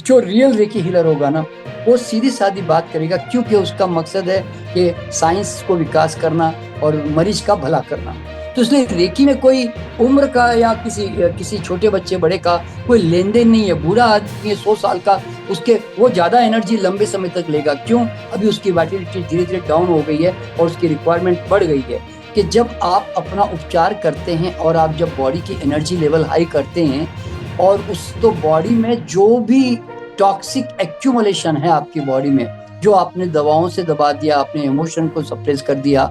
जो real recce healer होगा ना, वो सीधी सादी बात करेगा, क्योंकि उसका मकसद है कि साइंस को विकास करना और मरीज का भला करना। तो इसलिए रेकी में कोई उम्र का या किसी छोटे बच्चे बड़े का कोई लेन देन नहीं है। बूढ़ा आदमी है 100 साल का, उसके वो ज्यादा एनर्जी लंबे समय तक लेगा। क्यों? अभी उसकी वाइटलिटी धीरे धीरे डाउन हो गई है और उसकी रिक्वायरमेंट बढ़ गई है। कि जब आप अपना उपचार करते हैं और आप जब बॉडी की एनर्जी लेवल हाई करते हैं, और उस तो बॉडी में जो भी टॉक्सिक एक्यूमुलेशन है आपकी बॉडी में, जो आपने दवाओं से दबा दिया, आपने इमोशन को सप्रेस कर दिया,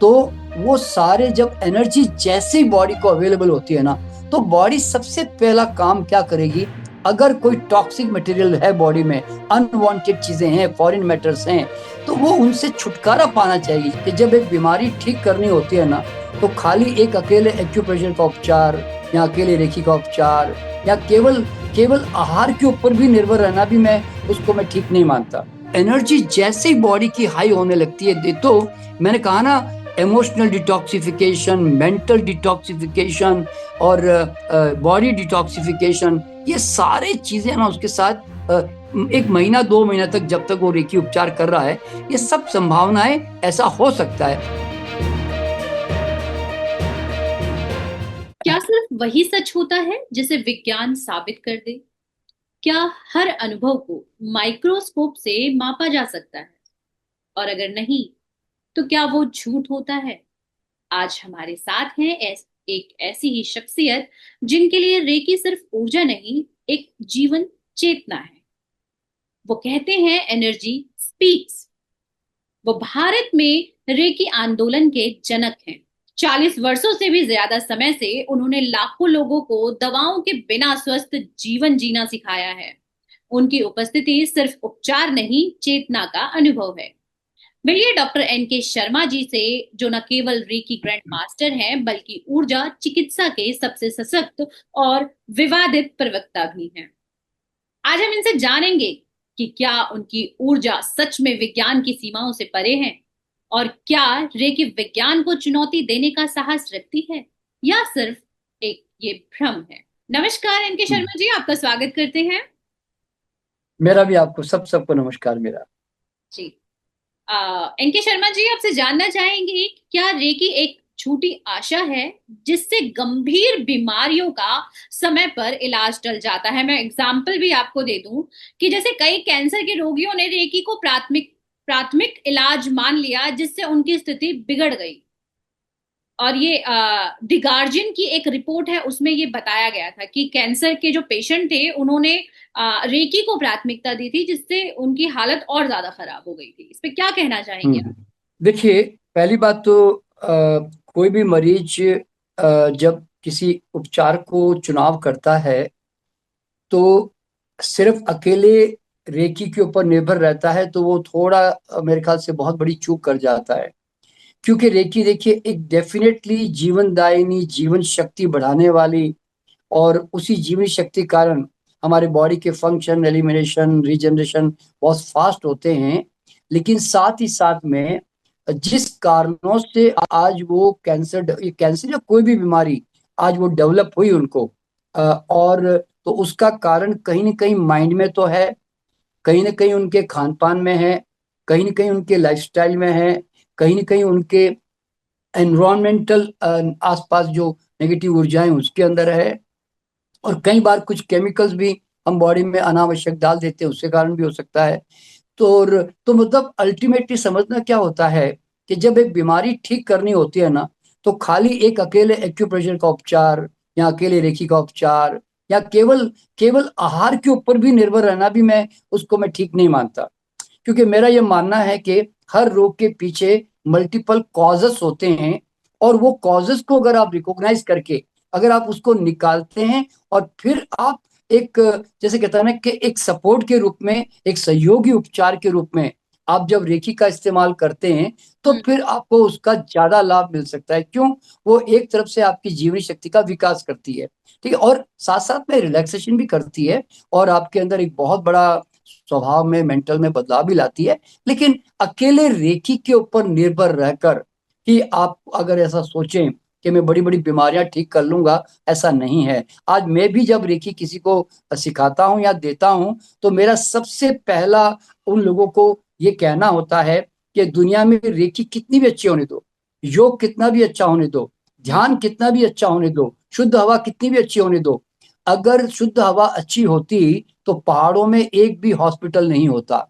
तो वो सारे जब एनर्जी जैसे ही बॉडी को अवेलेबल होती है ना, तो बॉडी सबसे पहला काम क्या करेगी? अगर कोई टॉक्सिक मटेरियल है बॉडी में, अनवांटेड चीजें हैं, फॉरेन मैटर्स हैं, तो वो उनसे छुटकारा पाना चाहिए। कि जब एक बीमारी ठीक करनी होती है ना, तो खाली एक अकेले एक्यूप्रेशर का उपचार या अकेले रेखी का उपचार या केवल केवल आहार के ऊपर भी निर्भर रहना भी उसको मैं ठीक नहीं मानता। एनर्जी जैसे ही बॉडी की हाई होने लगती है, तो मैंने कहा ना, इमोशनल डिटॉक्सिफिकेशन, मेंटल डिटॉक्सिफिकेशन और बॉडी डिटॉक्सिफिकेशन, ये सारे चीजें ना उसके साथ 1 महीना 2 महीना तक, जब तक वो रेकी उपचार कर रहा है, ये सब संभावनाएं ऐसा हो सकता है। क्या सिर्फ वही सच होता है जिसे विज्ञान साबित कर दे? क्या हर अनुभव को माइक्रोस्कोप से मापा जा सकता है? और अगर नहीं, तो क्या वो झूठ होता है? आज हमारे साथ हैं एक ऐसी ही शख्सियत जिनके लिए रेकी सिर्फ ऊर्जा नहीं, एक जीवन चेतना है। वो कहते हैं एनर्जी स्पीक्स। वो भारत में रेकी आंदोलन के जनक हैं। 40 वर्षों से भी ज्यादा समय से उन्होंने लाखों लोगों को दवाओं के बिना स्वस्थ जीवन जीना सिखाया है। उनकी उपस्थिति सिर्फ उपचार नहीं, चेतना का अनुभव है। मिलिए डॉक्टर एन के शर्मा जी से, जो न केवल रेकी ग्रैंड मास्टर हैं, बल्कि ऊर्जा चिकित्सा के सबसे सशक्त और विवादित प्रवक्ता भी हैं। आज हम इनसे जानेंगे कि क्या उनकी ऊर्जा सच में विज्ञान की सीमाओं से परे है, और क्या रेकी विज्ञान को चुनौती देने का साहस रखती है, या सिर्फ एक ये भ्रम है। नमस्कार एनके शर्मा जी, आपका स्वागत करते हैं। मेरा भी आपको सबको नमस्कार मेरा। जी, एनके शर्मा जी, आपसे जानना चाहेंगे कि क्या रेकी एक झूठी आशा है जिससे गंभीर बीमारियों का समय पर इलाज टल जाता है? मैं एग्जाम्पल भी आपको दे दूं कि जैसे कई कैंसर के रोगियों ने रेकी को प्राथमिक प्राथमिक इलाज मान लिया, जिससे उनकी स्थिति बिगड़ गई। और ये द गार्जियन की एक रिपोर्ट है, उसमें ये बताया गया था कि कैंसर के जो पेशेंट थे, उन्होंने रेकी को प्राथमिकता दी थी, जिससे उनकी हालत और ज्यादा खराब हो गई थी। इस पे क्या कहना चाहेंगे आप? देखिए, पहली बात तो कोई भी मरीज जब किसी उपचार को चुनाव करता है, तो सिर्फ अकेले रेकी के ऊपर निर्भर रहता है, तो वो थोड़ा मेरे ख्याल से बहुत बड़ी चूक कर जाता है। क्योंकि रेकी, देखिए, एक डेफिनेटली जीवनदायिनी, जीवन शक्ति बढ़ाने वाली, और उसी जीवन शक्ति कारण हमारे बॉडी के फंक्शन, एलिमिनेशन, रीजनरेशन बहुत फास्ट होते हैं। लेकिन साथ ही साथ में जिस कारणों से आज वो कैंसर या कोई भी बीमारी आज वो डेवलप हुई उनको, और तो उसका कारण कहीं ना कहीं माइंड में तो है, कहीं ना कहीं उनके खान पान में है, कहीं ना कहीं उनके लाइफस्टाइल में है, कहीं ना कहीं उनके एनवायरमेंटल आसपास जो नेगेटिव ऊर्जाएं उसके अंदर है। और कई बार कुछ केमिकल्स भी हम बॉडी में अनावश्यक डाल देते हैं, उसके कारण भी हो सकता है। तो मतलब अल्टीमेटली समझना क्या होता है कि जब एक बीमारी ठीक करनी होती है ना, तो खाली एक अकेले एक्यूप्रेशर का उपचार या अकेले रेखी का उपचार या केवल केवल आहार के ऊपर भी निर्भर रहना भी उसको मैं ठीक नहीं मानता। क्योंकि मेरा ये मानना है कि हर रोग के पीछे मल्टीपल कॉजेस होते हैं, और वो कॉजेस को अगर आप रिकॉग्नाइज करके अगर आप उसको निकालते हैं, और फिर आप एक, जैसे कहता है ना, कि एक सपोर्ट के रूप में, एक सहयोगी उपचार के रूप में आप जब रेखी का इस्तेमाल करते हैं, तो फिर आपको उसका ज्यादा लाभ मिल सकता है। क्यों? वो एक तरफ से आपकी जीवनी शक्ति का विकास करती है, ठीक है, और साथ साथ में रिलैक्सेशन भी करती है, और आपके अंदर एक बहुत बड़ा स्वभाव में, मेंटल में बदलाव भी लाती है। लेकिन अकेले रेखी के ऊपर निर्भर रहकर कि आप अगर ऐसा सोचें कि मैं बड़ी बड़ी बीमारियां ठीक कर लूंगा, ऐसा नहीं है। आज मैं भी जब रेकी किसी को सिखाता हूं या देता हूं, तो मेरा सबसे पहला उन लोगों को ये कहना होता है कि दुनिया में रेकी कितनी भी अच्छी होने दो, योग कितना भी अच्छा होने दो, हम्म। ध्यान कितना भी अच्छा होने दो, शुद्ध हवा कितनी भी अच्छी होने दो, अगर शुद्ध हवा अच्छी होती तो पहाड़ों में एक भी हॉस्पिटल नहीं होता।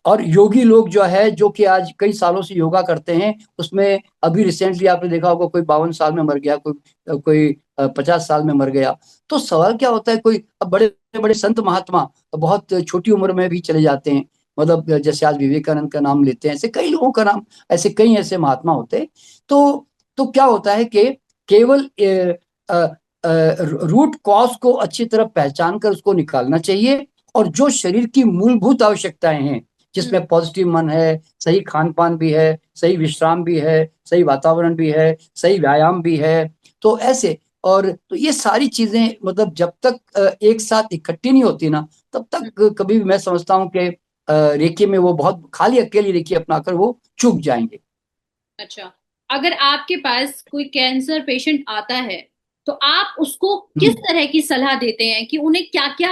और योगी लोग जो है, जो कि आज कई सालों से योगा करते हैं, उसमें अभी रिसेंटली आपने देखा होगा कोई 52 साल में मर गया, कोई कोई 50 साल में मर गया। तो सवाल क्या होता है, कोई अब बड़े बड़े संत महात्मा बहुत छोटी उम्र में भी चले जाते हैं। मतलब जैसे आज विवेकानंद का नाम लेते हैं, ऐसे कई लोगों का नाम, ऐसे कई ऐसे महात्मा होते हैं। तो क्या होता है कि केवल रूट कॉज को अच्छी तरह पहचान कर उसको निकालना चाहिए, और जो शरीर की मूलभूत आवश्यकताएं हैं, हम्म। जिसमें पॉजिटिव मन है, सही खान पान भी है, सही विश्राम भी है, सही वातावरण भी है, सही व्यायाम भी है, तो ऐसे, और तो ये सारी चीजें मतलब जब तक एक साथ इकट्ठी नहीं होती ना, तब हम्म। तक कभी भी मैं समझता हूँ कि रेकी में वो बहुत खाली अकेली रेकी अपनाकर वो चूक जाएंगे। अच्छा, अगर आपके पास कोई कैंसर पेशेंट आता है तो आप उसको किस हम्म। तरह की सलाह देते हैं कि उन्हें क्या क्या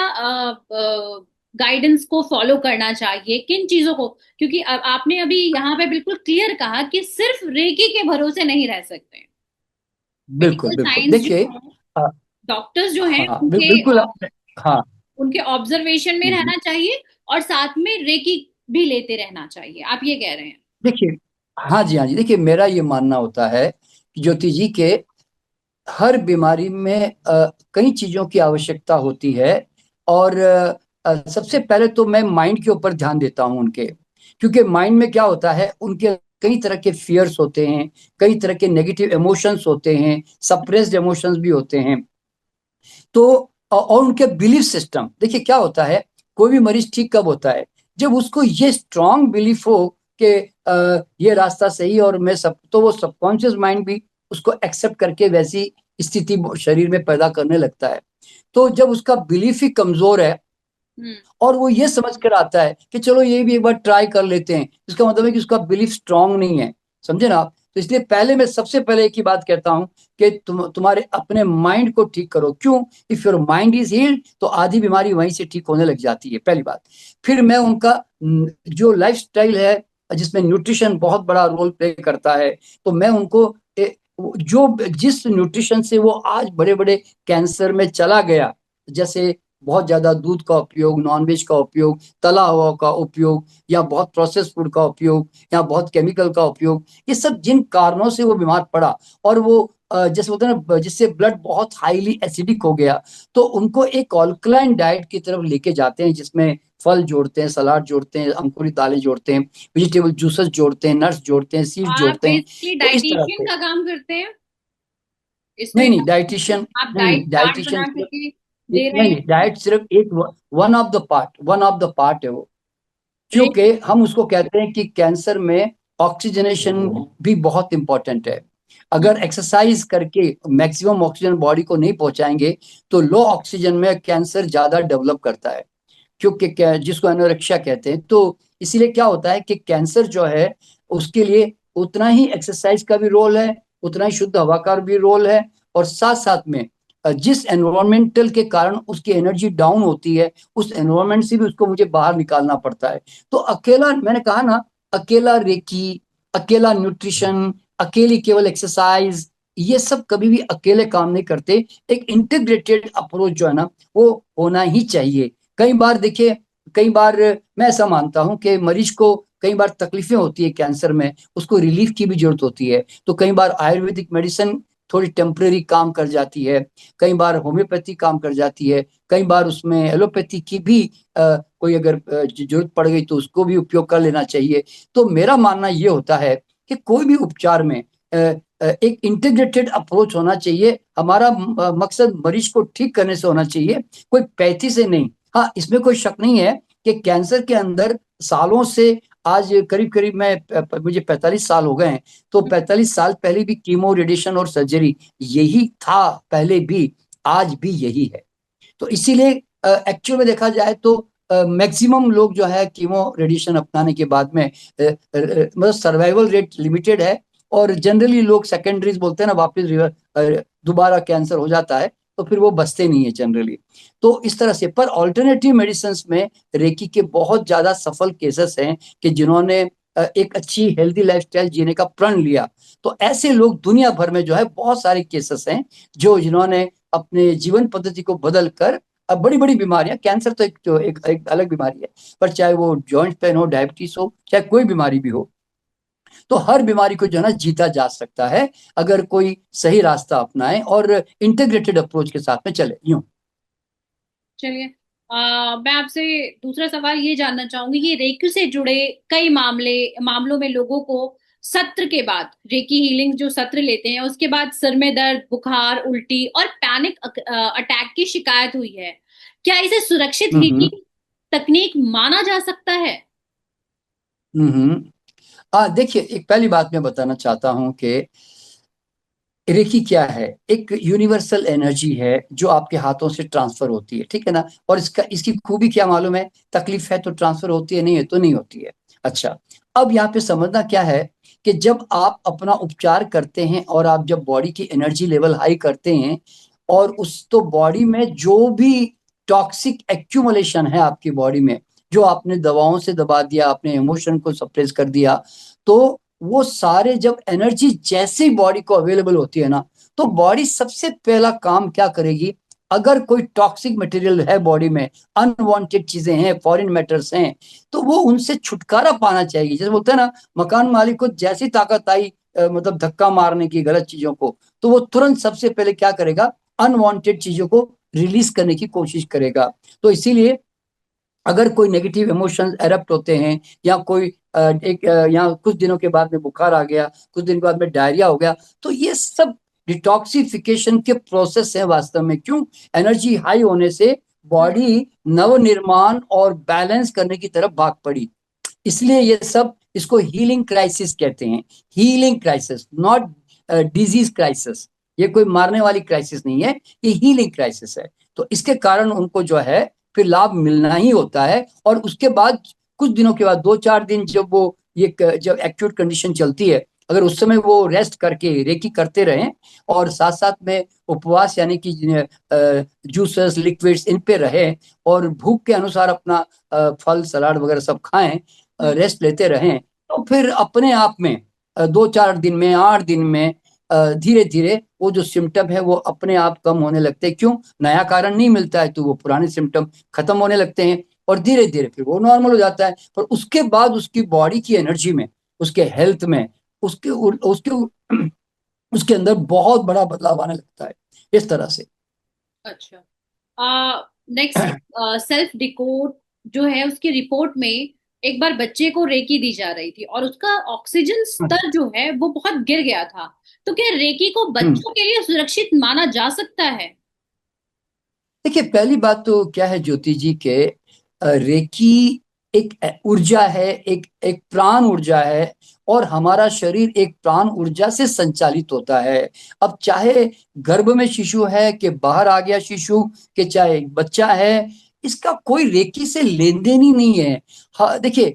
गाइडेंस को फॉलो करना चाहिए, किन चीजों को? क्योंकि आपने अभी यहाँ पे बिल्कुल क्लियर कहा कि सिर्फ रेकी के भरोसे नहीं रह सकते। बिल्कुल मेडिकल बिल्कुल, साइंस जो देखिए। है, हाँ। डॉक्टर्स जो हैं हाँ, उनके बिल्कुल आपने। हाँ। उनके ऑब्जर्वेशन में हम्म। रहना चाहिए और साथ में रेकी भी लेते रहना चाहिए, आप ये कह रहे हैं? देखिए, हाँ जी, हाँ जी, देखिए मेरा ये मानना होता है कि ज्योति जी के हर बीमारी में कई चीजों की आवश्यकता होती है। और सबसे पहले तो मैं माइंड के ऊपर ध्यान देता हूँ उनके, क्योंकि माइंड में क्या होता है, उनके कई तरह के फियर्स होते हैं, कई तरह के नेगेटिव इमोशंस होते हैं, सप्रेस्ड इमोशंस भी होते हैं। तो और उनके बिलीफ सिस्टम, देखिए क्या होता है, कोई भी मरीज ठीक कब होता है, जब उसको ये स्ट्रांग बिलीफ हो कि ये रास्ता सही है, और मैं सब, तो वो सबकॉन्शियस माइंड भी उसको एक्सेप्ट करके वैसी स्थिति शरीर में पैदा करने लगता है। तो जब उसका बिलीफ ही कमजोर है, हम्म। और वो ये समझ कर आता है कि चलो ये भी एक बार ट्राई कर लेते हैं, इसका मतलब है कि उसका बिलीफ स्ट्रांग नहीं है। समझे ना आप? तो इसलिए पहले मैं सबसे पहले एक ही बात कहता हूं कि तुम्हारे अपने माइंड को ठीक करो। क्यों? If your mind is healed, तो आधी बीमारी वहीं से ठीक होने लग जाती है, पहली बात। फिर मैं उनका जो लाइफ स्टाइल है, जिसमें न्यूट्रिशन बहुत बड़ा रोल प्ले करता है, तो मैं उनको जो जिस न्यूट्रिशन से वो आज बड़े बड़े कैंसर में चला गया, जैसे बहुत ज्यादा दूध का उपयोग, नॉनवेज का उपयोग, तला हुआ का उपयोग, या बहुत प्रोसेस फूड का उपयोग, या बहुत केमिकल का उपयोग, ये सब जिन कारणों से वो बीमार पड़ा, और वो जैसे होता है ना, जिससे ब्लड बहुत हाईली एसिडिक हो गया, तो उनको एक ऑल्कलाइन डाइट की तरफ लेके जाते हैं, जिसमें फल जोड़ते हैं, सलाद जोड़ते हैं, अंकुरित दालें जोड़ते हैं, वेजिटेबल जूसेस जोड़ते हैं, नट्स जोड़ते हैं, सीड आप जोड़ते हैं। बेसिकली तो इस तरह डाइटिशियन से। का काम करते हैं इसमें? नहीं नहीं, डाइटिशियन आप नहीं, डाइट नहीं चार्ट डाइटिशियन बना सिर्फ करके दे रहे नहीं नहीं, हैं? डाइट सिर्फ एक वन ऑफ द पार्ट है वो। ग्रेट। क्योंकि हम उसको कहते हैं कि कैंसर में ऑक्सीजनेशन भी बहुत इंपॉर्टेंट है। अगर एक्सरसाइज करके मैक्सिमम ऑक्सीजन बॉडी को नहीं पहुंचाएंगे, तो लो ऑक्सीजन में कैंसर ज्यादा डेवलप करता है, क्योंकि जिसको एनोरेक्सिया कहते हैं। तो इसीलिए क्या होता है कि कैंसर जो है, उसके लिए उतना ही एक्सरसाइज का भी रोल है, उतना ही शुद्ध हवा का भी रोल है, और साथ साथ में जिस एनवायरमेंटल के कारण उसकी एनर्जी डाउन होती है, उस एनवायरमेंट से भी उसको मुझे बाहर निकालना पड़ता है। तो अकेला, मैंने कहा ना, अकेला रेकी, अकेला न्यूट्रिशन, अकेली केवल एक्सरसाइज, ये सब कभी भी अकेले काम नहीं करते। एक इंटीग्रेटेड अप्रोच जो है ना, वो होना ही चाहिए। कई बार देखिए, कई बार मैं ऐसा मानता हूं कि मरीज को कई बार तकलीफें होती है कैंसर में, उसको रिलीफ की भी जरूरत होती है, तो कई बार आयुर्वेदिक मेडिसिन थोड़ी टेम्परेरी काम कर जाती है, कई बार होम्योपैथी काम कर जाती है, कई बार उसमें एलोपैथी की भी कोई अगर जरूरत पड़ गई तो उसको भी उपयोग कर लेना चाहिए। तो मेरा मानना ये होता है कि कोई भी उपचार में एक इंटीग्रेटेड अप्रोच होना चाहिए। हमारा मकसद मरीज को ठीक करने से होना चाहिए, कोई पैथी से नहीं। हाँ, इसमें कोई शक नहीं है कि कैंसर के अंदर सालों से, आज करीब करीब मुझे 45 साल हो गए हैं, तो 45 साल पहले भी कीमो, रेडिएशन और सर्जरी यही था, पहले भी, आज भी यही है। तो इसीलिए एक्चुअल में देखा जाए तो मैक्सिमम लोग जो है कीमो रेडिएशन अपनाने के बाद में मतलब सर्वाइवल रेट लिमिटेड है, और जनरली लोग सेकेंडरीज बोलते हैं ना, वापस दोबारा कैंसर हो जाता है तो फिर वो बचते नहीं है जनरली। तो इस तरह से, पर ऑल्टरनेटिव मेडिसिन में रेकी के बहुत ज्यादा सफल केसेस हैं कि जिन्होंने एक अच्छी हेल्दी लाइफस्टाइल जीने का प्रण लिया। तो ऐसे लोग दुनिया भर में जो है बहुत सारे केसेस हैं जो जिन्होंने अपने जीवन पद्धति को बदल कर, अब बड़ी बड़ी बीमारियां, कैंसर तो एक अलग बीमारी है, पर चाहे वो जॉइंट पेन हो, डायबिटीज हो, चाहे कोई बीमारी भी हो, तो हर बीमारी को जो है ना जीता जा सकता है अगर कोई सही रास्ता अपनाए और इंटीग्रेटेड अप्रोच के साथ में चले यूं। चलिए, मैं आपसे दूसरा सवाल ये जानना चाहूंगी कि रेकी से जुड़े कई मामलों में लोगों को सत्र के बाद, रेकी हीलिंग जो सत्र लेते हैं उसके बाद सिर में दर्द, बुखार, उल्टी और पैनिक अटैक की शिकायत हुई है। क्या इसे सुरक्षित हम्म। हीलिंग तकनीक माना जा सकता है? हम्म। देखिए, एक पहली बात मैं बताना चाहता हूं कि रेकी क्या है। एक यूनिवर्सल एनर्जी है जो आपके हाथों से ट्रांसफर होती है, ठीक है ना। और इसकी खूबी क्या मालूम है, तकलीफ है तो ट्रांसफर होती है, नहीं है तो नहीं होती है। अच्छा, अब यहाँ पे समझना क्या है कि जब आप अपना उपचार करते हैं और आप जब बॉडी की एनर्जी लेवल हाई करते हैं, और उस तो बॉडी में जो भी टॉक्सिक एक्यूमुलेशन है आपकी बॉडी में, जो आपने दवाओं से दबा दिया, अपने इमोशन को सप्रेस कर दिया, तो वो सारे जब एनर्जी जैसे ही बॉडी को अवेलेबल होती है ना, तो बॉडी सबसे पहला काम क्या करेगी, अगर कोई टॉक्सिक मटेरियल है बॉडी में, अनवांटेड चीजें हैं, फॉरेन मैटर्स हैं, तो वो उनसे छुटकारा पाना चाहिए। जैसे बोलते हैं ना, मकान मालिक को जैसी ताकत आई मतलब धक्का मारने की गलत चीजों को, तो वो तुरंत सबसे पहले क्या करेगा, अनवांटेड चीजों को रिलीज करने की कोशिश करेगा। तो इसीलिए अगर कोई नेगेटिव इमोशंस एरप्ट होते हैं, या कोई या कुछ दिनों के बाद में बुखार आ गया, कुछ दिन के बाद में डायरिया हो गया, तो ये सब डिटॉक्सिफिकेशन के प्रोसेस है वास्तव में। क्यों, एनर्जी हाई होने से बॉडी नवनिर्माण और बैलेंस करने की तरफ भाग पड़ी। इसलिए ये सब, इसको हीलिंग क्राइसिस कहते हैं। Healing crisis, not disease crisis. ये कोई मारने वाली क्राइसिस नहीं है, ये हीलिंग क्राइसिस है। तो इसके कारण उनको जो है फिर लाभ मिलना ही होता है। और उसके बाद कुछ दिनों के बाद, 2-4 दिन जब वो ये जब एक्यूट कंडीशन चलती है, अगर उस समय वो रेस्ट करके रेकी करते रहें और साथ साथ में उपवास यानी कि जूसेस, लिक्विड्स इन पे रहे, और भूख के अनुसार अपना फल सलाद वगैरह सब खाएं, हम्म। रेस्ट लेते रहें, तो फिर अपने आप में 2-4 दिन में, 8 दिन में धीरे धीरे वो जो सिम्टम है वो अपने आप कम होने लगते हैं। क्यों, नया कारण नहीं मिलता है तो वो पुराने सिम्टम खत्म होने लगते हैं, और धीरे धीरे फिर वो नॉर्मल हो जाता है। पर उसके बाद उसकी बॉडी की एनर्जी में, उसके हेल्थ में, उसके उसके उसके अंदर बहुत बड़ा बदलाव आने लगता है, इस तरह से। अच्छा। नेक्स्ट, सेल्फ डिकोड जो है उसकी रिपोर्ट में एक बार बच्चे को रेकी दी जा रही थी और उसका ऑक्सीजन स्तर जो है वो बहुत गिर गया था। तो क्या रेकी को हम्म। बच्चों के लिए सुरक्षित माना जा सकता है? देखिए, पहली बात तो क्या है ज्योति जी के, रेकी एक ऊर्जा है, एक एक प्राण ऊर्जा है, और हमारा शरीर एक प्राण ऊर्जा से संचालित होता है। अब चाहे गर्भ में शिशु है कि बाहर आ गया शिशु, कि चाहे बच्चा है, इसका कोई रेकी से लेन देन ही नहीं है। हाँ देखिए,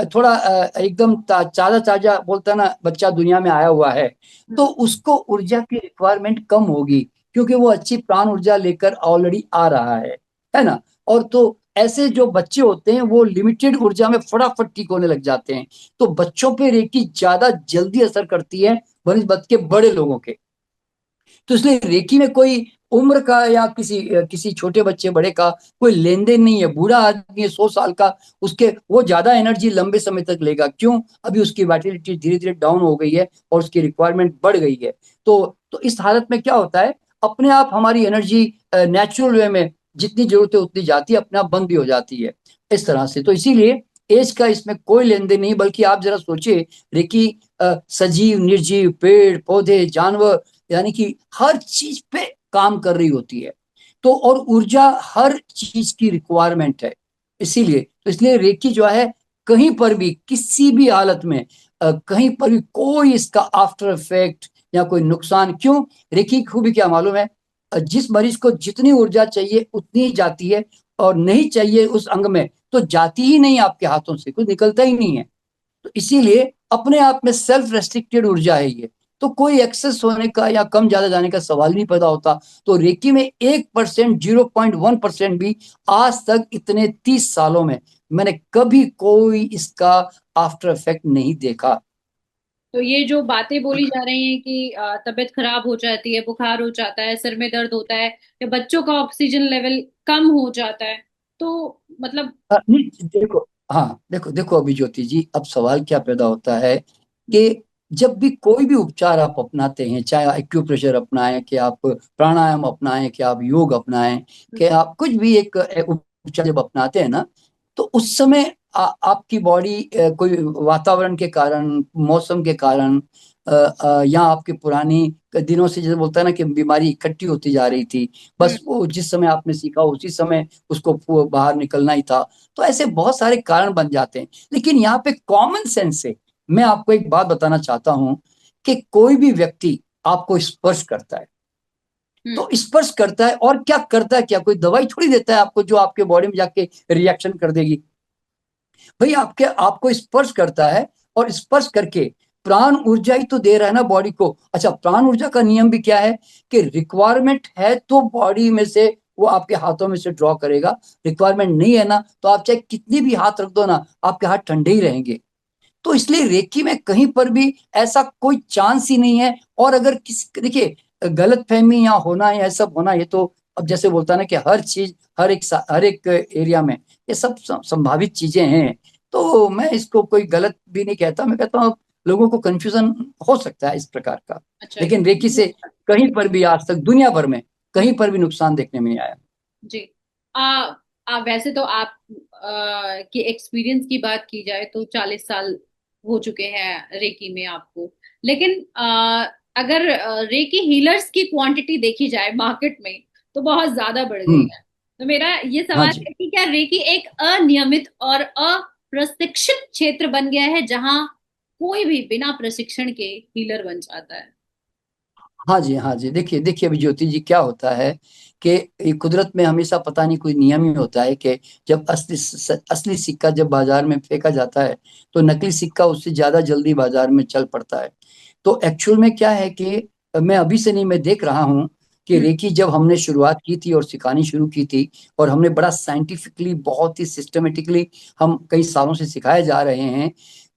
थोड़ा एकदम ताजा ताजा बोलता ना, बच्चा दुनिया में आया हुआ है, तो उसको ऊर्जा की रिक्वायरमेंट कम होगी, क्योंकि वो अच्छी प्राण ऊर्जा लेकर ऑलरेडी आ रहा है ना। और तो ऐसे जो बच्चे होते हैं वो लिमिटेड ऊर्जा में फटाफट ठीक होने लग जाते हैं। तो बच्चों पे रेकी ज्यादा जल्दी असर करती है बनिस्बत के बड़े लोगों के। तो इसलिए रेकी में कोई उम्र का या किसी छोटे बच्चे बड़े का कोई लेन देन नहीं है। बूढ़ा आदमी है, 100 साल का, उसके वो ज्यादा एनर्जी लंबे समय तक लेगा। क्यों, अभी उसकी वाइटलिटी धीरे धीरे डाउन हो गई है और उसकी रिक्वायरमेंट बढ़ गई है। तो इस हालत में क्या होता है, अपने आप हमारी एनर्जी नेचुरल वे में जितनी जरूरत है उतनी जाती है, अपने आप बंद भी हो जाती है, इस तरह से। तो इसीलिए एज का इसमें कोई लेन देन नहीं, बल्कि आप जरा सोचिए, रेकी सजीव निर्जीव, पेड़ पौधे, जानवर, यानी कि हर चीज पे काम कर रही होती है। तो और ऊर्जा हर चीज की रिक्वायरमेंट है। इसीलिए तो इसलिए रेकी जो है, कहीं पर भी किसी भी हालत में कहीं पर भी कोई इसका आफ्टर इफेक्ट या कोई नुकसान, क्यों, रेकी की खूबी क्या मालूम है, जिस मरीज को जितनी ऊर्जा चाहिए उतनी ही जाती है, और नहीं चाहिए उस अंग में तो जाती ही नहीं, आपके हाथों से कुछ निकलता ही नहीं है। तो इसीलिए अपने आप में सेल्फ रेस्ट्रिक्टेड ऊर्जा है ये। तो कोई एक्सेस होने का या कम ज्यादा जाने का सवाल नहीं पैदा होता। तो रेकी में 1%, 0.1% भी आज तक इतने 30 सालों में मैंने कभी कोई इसका आफ्टर इफेक्ट नहीं देखा। तो ये जो बातें बोली जा रही हैं कि तबीयत खराब हो जाती है, बुखार हो जाता है, सिर में दर्द होता है, या बच्चों का ऑक्सीजन लेवल कम हो जाता है, तो मतलब। नहीं देखो, हाँ देखो देखो अभी ज्योति जी, अब सवाल क्या पैदा होता है कि जब भी कोई भी उपचार आप अपनाते हैं, चाहे एक्यूप्रेशर अपनाएं, कि आप प्राणायाम अपनाएं, कि आप योग अपनाएं, कि आप कुछ भी एक उपचार जब अपनाते हैं ना, तो उस समय आपकी बॉडी कोई वातावरण के कारण, मौसम के कारण, या आपके पुरानी दिनों से जैसे बोलता है ना कि बीमारी इकट्ठी होती जा रही थी, हम्म। बस वो जिस समय आपने सीखा उसी समय उसको बाहर निकलना ही था। तो ऐसे बहुत सारे कारण बन जाते हैं। लेकिन यहाँ पे कॉमन सेंस से मैं आपको एक बात बताना चाहता हूं कि कोई भी व्यक्ति आपको स्पर्श करता है, हम्म। तो स्पर्श करता है और क्या करता है, क्या कोई दवाई थोड़ी देता है आपको जो आपके बॉडी में जाके रिएक्शन कर देगी। भाई आपके आपको स्पर्श करता है, और स्पर्श करके प्राण ऊर्जा ही तो दे रहा है ना बॉडी को। अच्छा, प्राण ऊर्जा का नियम भी क्या है कि रिक्वायरमेंट है तो बॉडी में से वो आपके हाथों में से ड्रॉ करेगा, रिक्वायरमेंट नहीं है ना तो आप चाहे कितनी भी हाथ रख दो ना, आपके हाथ ठंडे ही रहेंगे। तो इसलिए रेकी में कहीं पर भी ऐसा कोई चांस ही नहीं है। और अगर किसी, देखिए, गलत फहमी या होना या सब होना, ये तो अब जैसे बोलता है ना कि हर चीज, हर एक एरिया में ये सब संभावित चीजें हैं। तो मैं इसको कोई गलत भी नहीं कहता, मैं कहता हूँ लोगों को कंफ्यूजन हो सकता है इस प्रकार का। अच्छा। लेकिन रेकी से कहीं पर भी आज तक दुनिया भर में हम्म। कहीं पर भी नुकसान देखने में नहीं आया। जी। आ, वैसे तो आप की एक्सपीरियंस की बात की जाए तो 40 साल हो चुके हैं रेकी में आपको। लेकिन अगर रेकी हीलर्स की क्वांटिटी देखी जाए मार्केट में, तो बहुत ज्यादा बढ़ गई हम्म। है। तो मेरा ये हाँ सवाल जी। है कि क्या रेकी एक अनियमित और अप्रशिक्षित क्षेत्र बन गया है, जहां कोई भी बिना प्रशिक्षण के हीलर बन जाता है? हाँ जी, हाँ जी, देखिए देखिए अभी ज्योति जी क्या होता है कि ये कुदरत में हमेशा पता नहीं कोई नियम ही होता है कि जब असली सिक्का जब बाजार में फेंका जाता है, तो नकली सिक्का उससे ज्यादा जल्दी बाजार में चल पड़ता है। तो एक्चुअल में क्या है कि मैं अभी से नहीं, मैं देख रहा हूँ कि हम्म। रेकी जब हमने शुरुआत की थी और सिखानी शुरू की थी, और हमने बड़ा साइंटिफिकली, बहुत ही सिस्टमेटिकली हम कई सालों से सिखाए जा रहे हैं,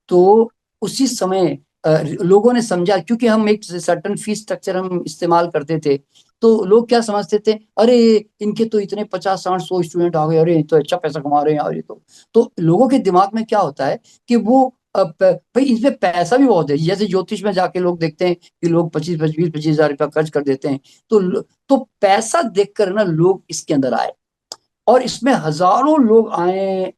तो उसी समय लोगों ने समझा, क्योंकि हम एक सर्टन फीस स्ट्रक्चर हम इस्तेमाल करते थे। तो लोग क्या समझते थे, अरे इनके तो इतने 50, 60, 100 स्टूडेंट आ गए, अरे ये तो अच्छा पैसा कमा रहे हैं, और ये तो लोगों के दिमाग में क्या होता है कि वो भाई इसमें पैसा भी बहुत है। जैसे ज्योतिष में जाके लोग देखते हैं कि लोग 25 25 20 25 हजार रुपया खर्च कर देते हैं। तो पैसा देखकर ना लोग इसके अंदर आए, और इसमें हजारों लोग आए,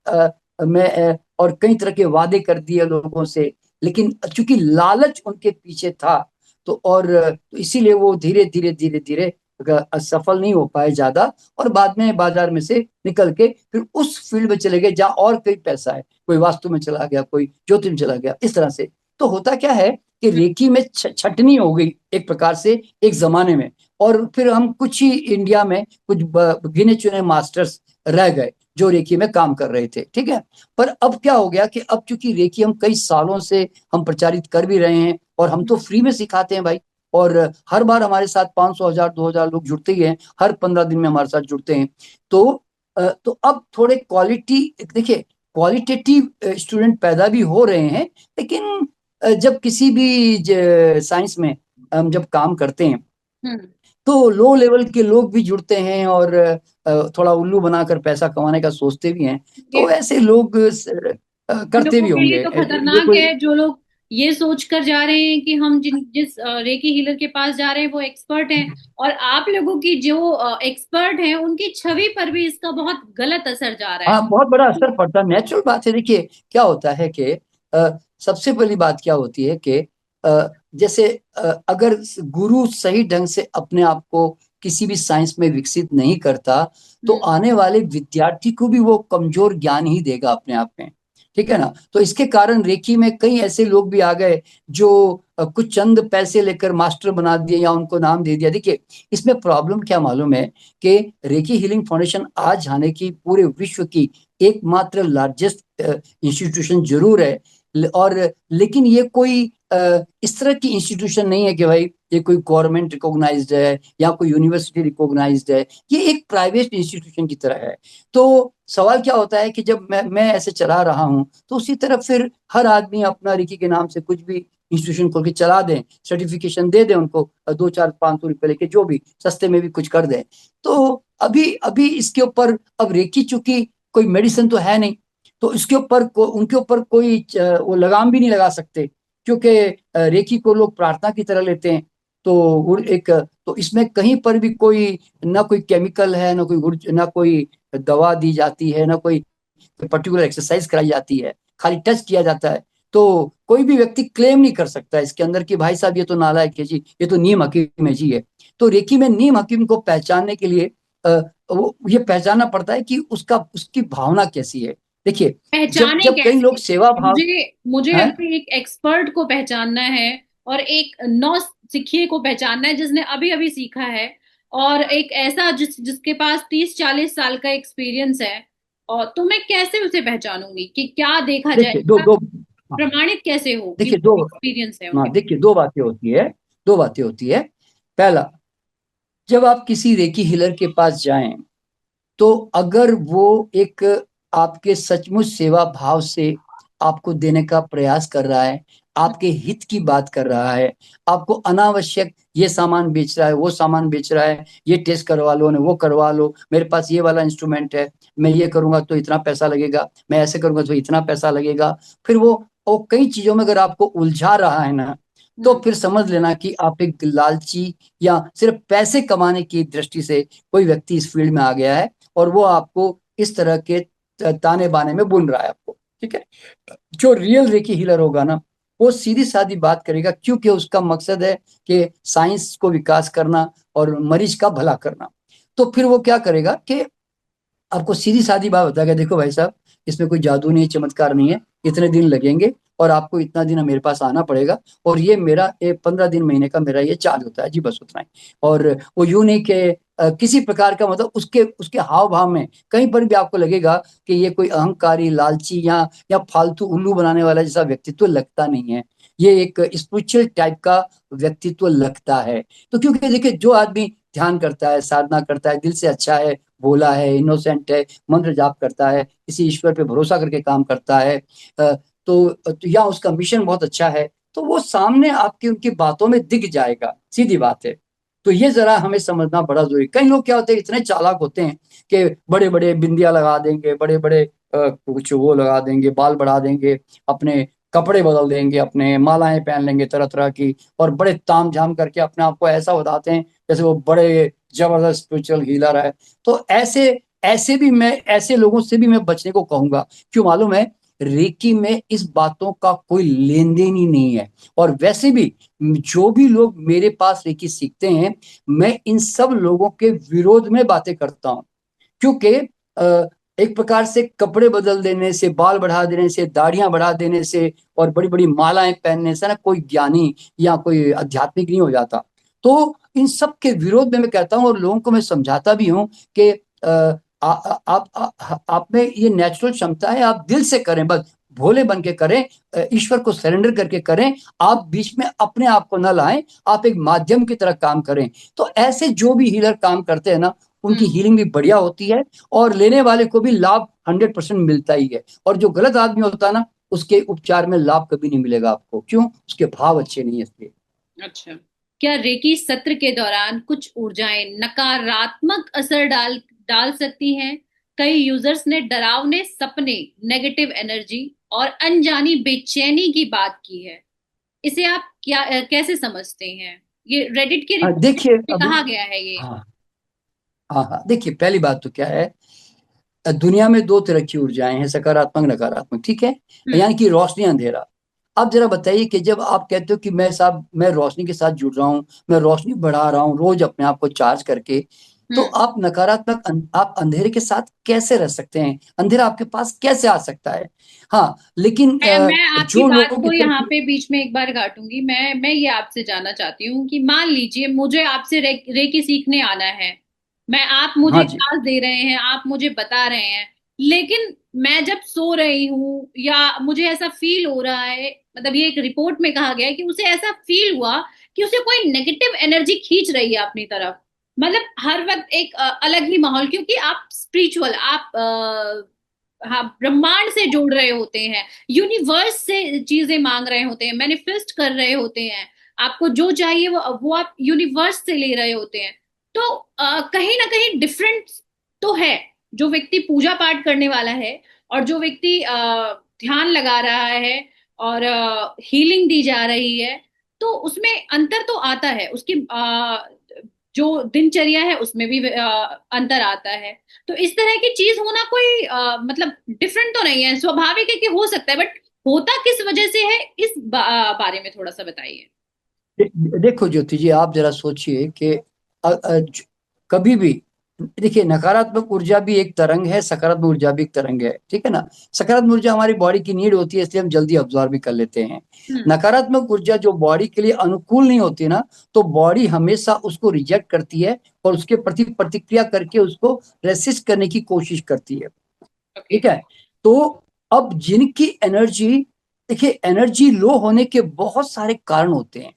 और कई तरह के वादे कर दिए लोगों से। लेकिन चूंकि लालच उनके पीछे था, तो और तो इसीलिए वो धीरे धीरे धीरे धीरे सफल नहीं हो पाए ज्यादा, और बाद में बाजार में से निकल के फिर उस फील्ड में चले गए जहां और कई पैसा है। कोई वास्तु में चला गया, कोई ज्योतिष में चला गया, इस तरह से। तो होता क्या है कि रेकी में छटनी हो गई एक प्रकार से एक जमाने में। और फिर हम कुछ ही इंडिया में कुछ गिने चुने मास्टर्स रह गए जो रेकी में काम कर रहे थे, ठीक है। पर अब क्या हो गया कि अब चूंकि रेकी हम कई सालों से हम प्रचारित कर भी रहे हैं, और हम तो फ्री में सिखाते हैं भाई। और हर बार हमारे साथ 500, 1000, 2000 लोग जुड़ते ही हैं, हर 15 दिन में हमारे साथ जुड़ते हैं। तो तो अब थोड़े क्वालिटी, देखिए, क्वालिटेटिव स्टूडेंट पैदा भी हो रहे हैं। लेकिन जब किसी भी साइंस में हम जब काम करते हैं, हम्म। तो लो लेवल के लोग भी जुड़ते हैं, और थोड़ा उल्लू बनाकर पैसा कमाने का सोचते भी हैं। ये तो ऐसे लोग उन करते लोगों भी के लिए होंगे, तो ये खतरनाक कोई। है, जो लोग ये सोच कर जा रहे हैं कि हम जिस रेकी हीलर के पास जा रहे हैं वो एक्सपर्ट हैं, और आप लोगों की जो एक्सपर्ट हैं उनकी छवि पर भी इसका बहुत गलत असर जा रहा है। हाँ, बहुत बड़ा असर पड़ता है, नेचुरल बात है। देखिए क्या होता है कि सबसे पहली बात क्या होती है कि जैसे अगर गुरु सही ढंग से अपने आप को किसी भी साइंस में विकसित नहीं करता, तो हम्म। आने वाले विद्यार्थी को भी वो कमजोर ज्ञान ही देगा अपने आप में, ठीक है ना। तो इसके कारण रेकी में कई ऐसे लोग भी आ गए जो कुछ चंद पैसे लेकर मास्टर बना दिए या उनको नाम दे दिया। देखिए, इसमें प्रॉब्लम क्या मालूम है कि रेकी हीलिंग फाउंडेशन आज आने की पूरे विश्व की एकमात्र लार्जेस्ट इंस्टीट्यूशन जरूर है, और लेकिन ये कोई इस तरह की इंस्टीट्यूशन नहीं है कि भाई ये कोई गवर्नमेंट रिकॉग्नाइज्ड है या कोई यूनिवर्सिटी रिकॉग्नाइज्ड है। ये एक प्राइवेट इंस्टीट्यूशन की तरह है। तो सवाल क्या होता है कि जब मैं ऐसे चला रहा हूँ, तो उसी तरह फिर हर आदमी अपना रिकी के नाम से कुछ भी इंस्टीट्यूशन खोल के चला दें, सर्टिफिकेशन दे दें उनको, 2 4 500 रुपए लेके जो भी सस्ते में भी कुछ कर दें। तो अभी अभी इसके ऊपर अब रेकी, चूंकि कोई मेडिसिन तो है नहीं, तो इसके ऊपर उनके ऊपर कोई वो लगाम भी नहीं लगा सकते, क्योंकि रेकी को लोग प्रार्थना की तरह लेते हैं। तो एक तो इसमें कहीं पर भी कोई ना कोई केमिकल है, ना कोई दवा दी जाती है, ना कोई पर्टिकुलर एक्सरसाइज कराई जाती है, खाली टच किया जाता है। तो कोई भी व्यक्ति क्लेम नहीं कर सकता इसके अंदर कि भाई साहब ये तो नालायक है जी, ये तो नीम हकीम है जी है। तो रेकी में नीम हकीम को पहचानने के लिए वो ये पहचानना पड़ता है कि उसका उसकी भावना कैसी है। देखिए, जब पहचाने जब कई लोग कैसे? सेवा भाव मुझे मुझे है। अगर एक एक्सपर्ट को पहचानना है और एक नौ सिखिए को पहचानना है जिसने अभी अभी सीखा है, और एक ऐसा जिसके पास 30 40 साल का एक्सपीरियंस है, और तो मैं कैसे उसे पहचानूंगी कि क्या देखा देखिए दो जाएगा? दो हाँ, प्रमाणित कैसे हो कि देखिए वो दो एक्सपीरियंस है हाँ, उनके? देखिए दो बातें होती है। दो बातें होती है। पहला, जब आप किसी रेकी हीलर के पास जाएं, तो अगर वो एक आपके सचमुच सेवा भाव से आपको देने का प्रयास कर रहा है, आपके हित की बात कर रहा है, आपको अनावश्यक ये सामान बेच रहा है, वो सामान बेच रहा है, ये टेस्ट करवा लो ने वो करवा लो, मेरे पास ये वाला इंस्ट्रूमेंट है, मैं ये करूंगा तो इतना पैसा लगेगा, मैं ऐसे करूंगा तो इतना पैसा लगेगा, फिर वो कई चीजों में अगर आपको उलझा रहा है ना, तो हम्म। फिर समझ लेना कि आप एक लालची या सिर्फ पैसे कमाने की दृष्टि से कोई व्यक्ति इस फील्ड में आ गया है, और वो आपको इस तरह के ताने बाने में बुन रहा है आपको। ठीक है। जो रियल रेकी हीलर होगा ना, वो सीधी सादी बात करेगा, क्योंकि उसका मकसद है कि साइंस को विकास करना और मरीज का भला करना। तो फिर वो क्या करेगा कि आपको सीधी सादी बात बताएगा, देखो भाई साहब, इसमें कोई जादू नहीं, चमत्कार नहीं है, इतने दिन लगेंगे और आपको इतना दिन मेरे पास आना पड़ेगा, और ये मेरा 15 दिन महीने का मेरा ये चार्ज होता है जी, बस उतना ही। और वो यूं नहीं कि किसी प्रकार का, मतलब उसके उसके हाव भाव में कहीं पर भी आपको लगेगा कि ये कोई अहंकारी, लालची या फालतू उल्लू बनाने वाला जैसा व्यक्तित्व लगता नहीं है। ये एक स्पिरिचुअल टाइप का व्यक्तित्व लगता है। तो क्योंकि देखिए, जो आदमी ध्यान करता है, साधना करता है, दिल से अच्छा है, भोला है, इनोसेंट है, मंत्र जाप करता है, किसी ईश्वर पे भरोसा करके काम करता है, या उसका मिशन बहुत अच्छा है, तो वो सामने आपकी उनकी बातों में दिख जाएगा, सीधी बात है। तो ये जरा हमें समझना बड़ा जरूरी। कई लोग क्या होते हैं, इतने चालाक होते हैं कि बड़े बड़े बिंदिया लगा देंगे, बड़े बड़े कुछ वो लगा देंगे, बाल बढ़ा देंगे, अपने कपड़े बदल देंगे, अपने मालाएं पहन लेंगे तरह तरह की, और बड़े ताम झाम करके अपने आप को ऐसा बताते हैं जैसे वो बड़े जबरदस्त स्पिरिचुअल हीलर है। तो ऐसे ऐसे भी मैं ऐसे लोगों से भी मैं बचने को कहूंगा। क्यों मालूम है? रेकी में इस बातों का कोई लेन देन ही नहीं है। और वैसे भी जो भी लोग मेरे पास रेकी सीखते हैं, मैं इन सब लोगों के विरोध में बातें करता हूँ। क्योंकि एक प्रकार से कपड़े बदल देने से, बाल बढ़ा देने से, दाढ़ियां बढ़ा देने से और बड़ी बड़ी मालाएं पहनने से ना कोई ज्ञानी या कोई आध्यात्मिक नहीं हो जाता। तो इन सब के विरोध में मैं कहता हूँ, और लोगों को मैं समझाता भी हूँ कि आप में ये नेचुरल क्षमता है, आप दिल से करें, बस भोले बन के करें, ईश्वर को सरेंडर करके करें। आप बीच में अपने आप को न लाएं, आप एक माध्यम की तरह काम करें। तो ऐसे जो भी हीलर काम करते हैं ना, उनकी हम्म। हीलिंग भी बढ़िया होती है, और लेने वाले को भी लाभ 100% मिलता ही है। और जो गलत आदमी होता है ना, उसके उपचार में लाभ कभी नहीं मिलेगा आपको। क्यों? उसके भाव अच्छे नहीं है इसलिए। अच्छा, क्या रेकी सत्र के दौरान कुछ ऊर्जाएं नकारात्मक असर डाल डाल सकती हैं? कई यूजर्स ने डरावने सपने, नेगेटिव एनर्जी और अनजानी बेचैनी की बात की है। इसे आप क्या कैसे समझते हैं? ये रेडिट के हाँ रिपोर्ट देखिए, में अभी कहा गया है ये। हाँ हाँ हाँ, देखिए, पहली बात तो क्या है, दुनिया में दो तरह की ऊर्जाएं हैं, सकारात्मक नकारात्मक, ठीक है? हम्म। यानी कि रोशनी अंधेरा। अब जरा बताइए कि जब आप कहते हो कि मैं साहब मैं रोशनी के साथ जुड़ रहा हूँ, मैं रोशनी बढ़ा रहा हूँ रोज अपने आप को चार्ज करके, तो हम्म। आप नकारात्मक आप अंधेरे के साथ कैसे रह सकते हैं? अंधेरा आपके पास कैसे आ सकता है? हाँ, लेकिन मैं आपकी जो बात लोग को इतने यहाँ पे बीच में एक बार काटूंगी। मैं ये आपसे जानना चाहती हूँ कि मान लीजिए मुझे आपसे रेकी सीखने आना है। आप मुझे हाँ जी। क्लास दे रहे हैं, आप मुझे बता रहे हैं, लेकिन मैं जब सो रही हूँ या मुझे ऐसा फील हो रहा है, मतलब ये एक रिपोर्ट में कहा गया है कि उसे ऐसा फील हुआ कि उसे कोई नेगेटिव एनर्जी खींच रही है अपनी तरफ। मतलब हर वक्त एक अलग ही माहौल, क्योंकि आप स्पिरिचुअल, आप हाँ ब्रह्मांड से जोड़ रहे होते हैं, यूनिवर्स से चीजें मांग रहे होते हैं, मैनिफेस्ट कर रहे होते हैं। आपको जो चाहिए वो आप यूनिवर्स से ले रहे होते हैं। तो कहीं ना कहीं डिफरेंस तो है। जो व्यक्ति पूजा पाठ करने वाला है और जो व्यक्ति ध्यान लगा रहा है और हीलिंग दी जा रही है, तो उसमें अंतर तो आता है। उसकी जो दिनचर्या है उसमें भी अंतर आता है। तो इस तरह की चीज होना कोई मतलब डिफरेंट तो नहीं है, स्वाभाविक है कि हो सकता है, बट होता किस वजह से है, इस बारे में थोड़ा सा बताइए। देखो ज्योति जी, आप जरा सोचिए कि कभी भी देखिए, नकारात्मक ऊर्जा भी एक तरंग है, सकारात्मक ऊर्जा भी एक तरंग है, ठीक है ना। सकारात्मक ऊर्जा हमारी बॉडी की नीड होती है, इसलिए हम जल्दी अब्जॉर्ब भी कर लेते हैं। हम्म। नकारात्मक ऊर्जा जो बॉडी के लिए अनुकूल नहीं होती ना, तो बॉडी हमेशा उसको रिजेक्ट करती है और उसके प्रति प्रतिक्रिया करके उसको रेसिस्ट करने की कोशिश करती है, ओके। ठीक है। तो अब जिनकी एनर्जी, देखिए एनर्जी लो होने के बहुत सारे कारण होते हैं।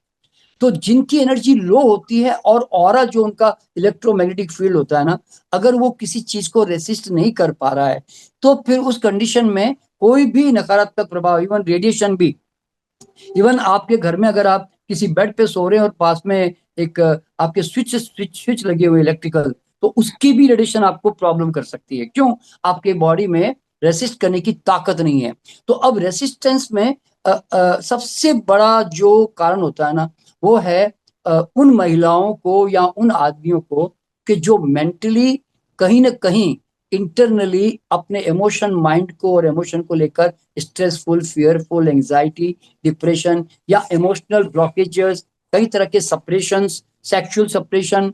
तो जिनकी एनर्जी लो होती है और ऑरा जो उनका इलेक्ट्रोमैग्नेटिक फील्ड होता है ना, अगर वो किसी चीज को रेसिस्ट नहीं कर पा रहा है, तो फिर उस कंडीशन में कोई भी नकारात्मक प्रभाव, इवन रेडिएशन भी, इवन आपके घर में अगर आप किसी बेड पे सो रहे हैं और पास में एक आपके स्विच स्विच स्विच लगे हुए इलेक्ट्रिकल, तो उसकी भी रेडिएशन आपको प्रॉब्लम कर सकती है। क्यों? आपके बॉडी में रेसिस्ट करने की ताकत नहीं है। तो अब रेसिस्टेंस में सबसे बड़ा जो कारण होता है ना, वो है उन महिलाओं को या उन आदमियों को कि जो मेंटली कहीं ना कहीं इंटरनली अपने इमोशन माइंड को और इमोशन को लेकर स्ट्रेसफुल, फियरफुल, एंजाइटी, डिप्रेशन या इमोशनल ब्लॉकेजेस, कई तरह के सप्रेशन, सेक्सुअल सप्रेशन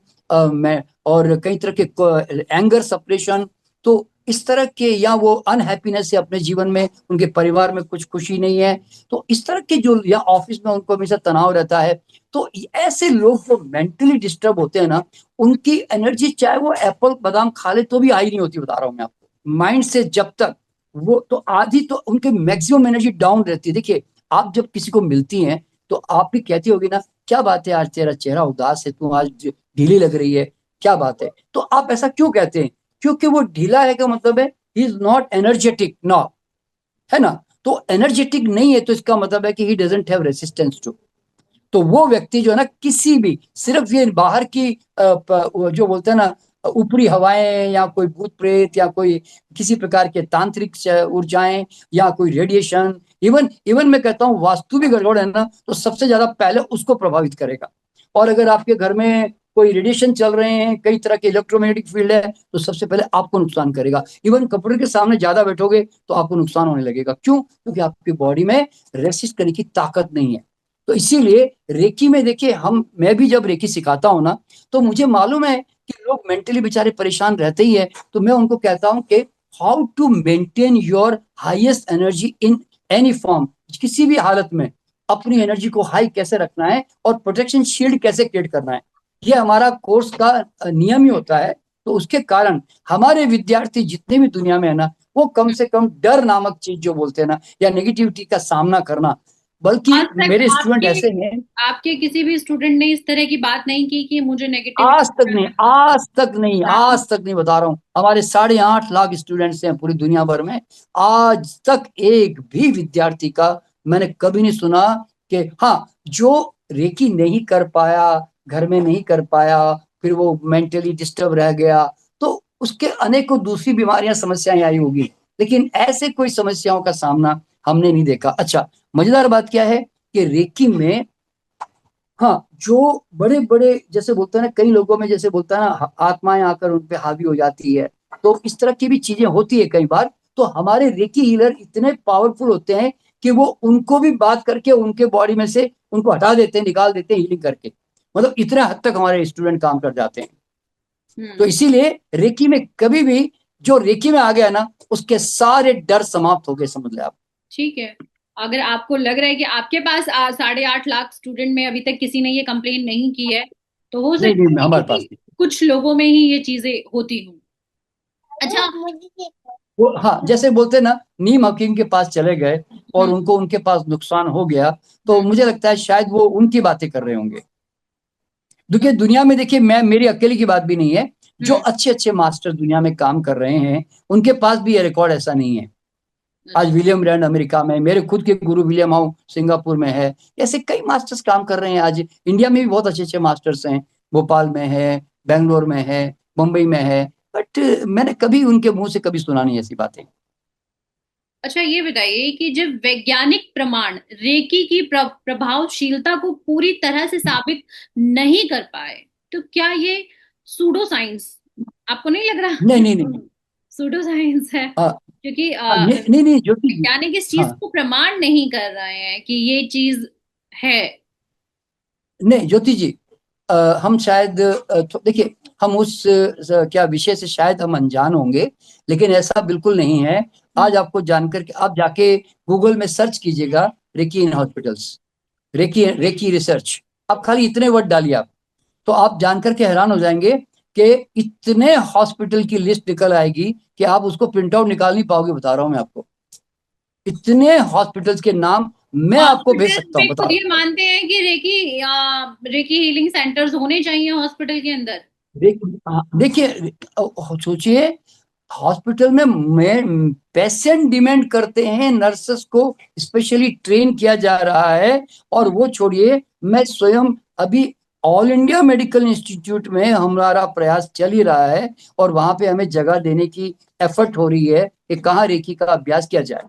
और कई तरह के एंगर सप्रेशन। तो इस तरह के, या वो अनहैप्पीनेस है अपने जीवन में, उनके परिवार में कुछ खुशी नहीं है, तो इस तरह के जो, या ऑफिस में उनको हमेशा तनाव रहता है, तो ऐसे लोग जो मेंटली डिस्टर्ब होते हैं ना, उनकी एनर्जी चाहे वो एप्पल बादाम खा ले तो भी हाई नहीं होती, बता रहा हूं मैं आपको। माइंड से जब तक वो, तो आधी तो उनके मैक्सिमम एनर्जी डाउन रहती है। देखिए, आप जब किसी को मिलती हैं तो आप भी कहती होगी ना, क्या बात है आज तेरा चेहरा उदास है, तू आज ढीली लग रही है, क्या बात है। तो आप ऐसा क्यों कहते हैं? क्योंकि वो ढीला है का मतलब है he is not energetic, no, है ना। तो एनर्जेटिक नहीं है तो इसका मतलब है कि he doesn't have resistance to. तो वो व्यक्ति जो है ना, किसी भी, सिर्फ ये बाहर की जो बोलते हैं ना, ऊपरी हवाएं या कोई भूत प्रेत या कोई किसी प्रकार के तांत्रिक ऊर्जाएं या कोई रेडिएशन, इवन इवन मैं कहता हूँ वास्तु भी गड़बड़ है ना, तो सबसे ज्यादा पहले उसको प्रभावित करेगा। और अगर आपके घर में कोई रेडिएशन चल रहे हैं, कई तरह के इलेक्ट्रोमैग्नेटिक फील्ड है, तो सबसे पहले आपको नुकसान करेगा। इवन कंप्यूटर के सामने ज्यादा बैठोगे तो आपको नुकसान होने लगेगा। क्यों? क्योंकि आपकी बॉडी में रेसिस्ट करने की ताकत नहीं है। तो इसीलिए रेकी में देखिए, हम मैं भी जब रेकी सिखाता हूँ ना, तो मुझे मालूम है कि लोग मेंटली बेचारे परेशान रहते ही है, तो मैं उनको कहता हूँ कि how to maintain your highest energy in any form, किसी भी हालत में अपनी एनर्जी को हाई कैसे रखना है और प्रोटेक्शन शील्ड कैसे क्रिएट करना है, ये हमारा कोर्स का नियम ही होता है। तो उसके कारण हमारे विद्यार्थी जितने भी दुनिया में है ना, वो कम से कम डर नामक चीज जो बोलते हैं ना, या नेगेटिविटी का सामना करना, बल्कि आज तक मेरे स्टूडेंट आपके ऐसे हैं, आपके किसी भी स्टूडेंट ने इस तरह की बात नहीं की कि मुझे आज तक नहीं, नेगेटिविटी। आज तक नहीं, आज तक नहीं, बता रहा हूं, हमारे 8.5 लाख स्टूडेंट्स हैं पूरी दुनिया भर में। आज तक एक भी विद्यार्थी का मैंने कभी नहीं सुना कि हाँ, जो रेकी नहीं कर पाया, घर में नहीं कर पाया, फिर वो मेंटली डिस्टर्ब रह गया, तो उसके अनेकों दूसरी बीमारियां, समस्याएं आई होगी, लेकिन ऐसे कोई समस्याओं का सामना हमने नहीं देखा। अच्छा, मजेदार बात क्या है कि रेकी में, हाँ, जो बड़े बड़े जैसे बोलते हैं ना, कई लोगों में जैसे बोलता है ना, आत्माएं आकर उन पे हावी हो जाती है, तो इस तरह की भी चीजें होती है कई बार। तो हमारे रेकी हीलर इतने पावरफुल होते हैं कि वो उनको भी बात करके उनके बॉडी में से उनको हटा देते हैं, निकाल देते हैं हीलिंग करके। मतलब इतने हद तक हमारे स्टूडेंट काम कर जाते हैं। तो हम्म। इसीलिए रेकी में कभी भी, जो रेकी में आ गया ना, उसके सारे डर समाप्त हो गए, समझ ले आप। ठीक है। अगर आपको लग रहा है कि आपके पास 8.5 लाख स्टूडेंट में अभी तक किसी ने ये कंप्लेन नहीं की है, तो हो नहीं सकता नहीं, है हमारे पास कि नहीं। कुछ लोगों में ही ये चीजें होती हों। अच्छा। वो हाँ, जैसे बोलते हैं ना, नीम हकीम के पास चले गए और हम्म। उनको उनके पास नुकसान हो गया, तो हम्म। मुझे लगता है शायद वो उनकी बातें कर रहे होंगे। देखिए हम्म। दुनिया में, देखिए मैं मेरी अकेले की बात भी नहीं है, जो हम्म। अच्छे अच्छे मास्टर दुनिया में काम कर रहे हैं उनके पास भी ये रिकॉर्ड ऐसा नहीं है। आज अच्छा। विलियम रैंड अमेरिका में, मेरे खुद के गुरु विलियम हाउ सिंगापुर में है। ऐसे कई मास्टर्स काम कर रहे हैं। आज इंडिया में भी बहुत अच्छे अच्छे मास्टर्स हैं, भोपाल में है, बेंगलोर में है, मुंबई में है। बट मैंने कभी उनके मुंह से कभी सुना नहीं ऐसी बातें। अच्छा, ये बताइए कि जब वैज्ञानिक प्रमाण रेकी की प्रभावशीलता को पूरी तरह से साबित नहीं कर पाए, तो क्या ये सूडो साइंस, आपको नहीं लग रहा नहीं कि नहीं नहीं। सूडो साइंस है? हाँ क्योंकि नहीं नहीं नहीं ज्योति जी। वैज्ञानिक इस चीज हाँ को प्रमाण नहीं कर रहे हैं कि ये चीज है। नहीं ज्योति जी, अ, हम शायद देखिए, हम उस क्या विषय से शायद हम अनजान होंगे, लेकिन ऐसा बिल्कुल नहीं है। हम्म। आज आपको जानकर के आप जाके गूगल में सर्च कीजिएगा, recce in hospitals, recce recce research, आप खाली इतने वर्ड डालिए आप, तो आप जानकर के हैरान हो जाएंगे कि इतने हॉस्पिटल की लिस्ट निकल आएगी कि आप उसको प्रिंट आउट निकाल नहीं पाओगे, बता रहा हूं मैं आपको। इतने हॉस्पिटल्स के नाम मैं आपको भेज हॉस्पिटल सकता पे हूँ, बता खुद रहा ये हूँ। मानते हैं कि रेकी हीलिंग सेंटर्स होने चाहिए हॉस्पिटल के अंदर। देखिए, सोचिए, हॉस्पिटल में पेशेंट डिमांड करते हैं, नर्सेस को स्पेशली ट्रेन किया जा रहा है। और हम्म। वो छोड़िए, मैं स्वयं अभी ऑल इंडिया मेडिकल इंस्टीट्यूट में हमारा प्रयास चल ही रहा है, और वहां पे हमें जगह देने की एफर्ट हो रही है कि कहाँ रेकी का अभ्यास किया जाए।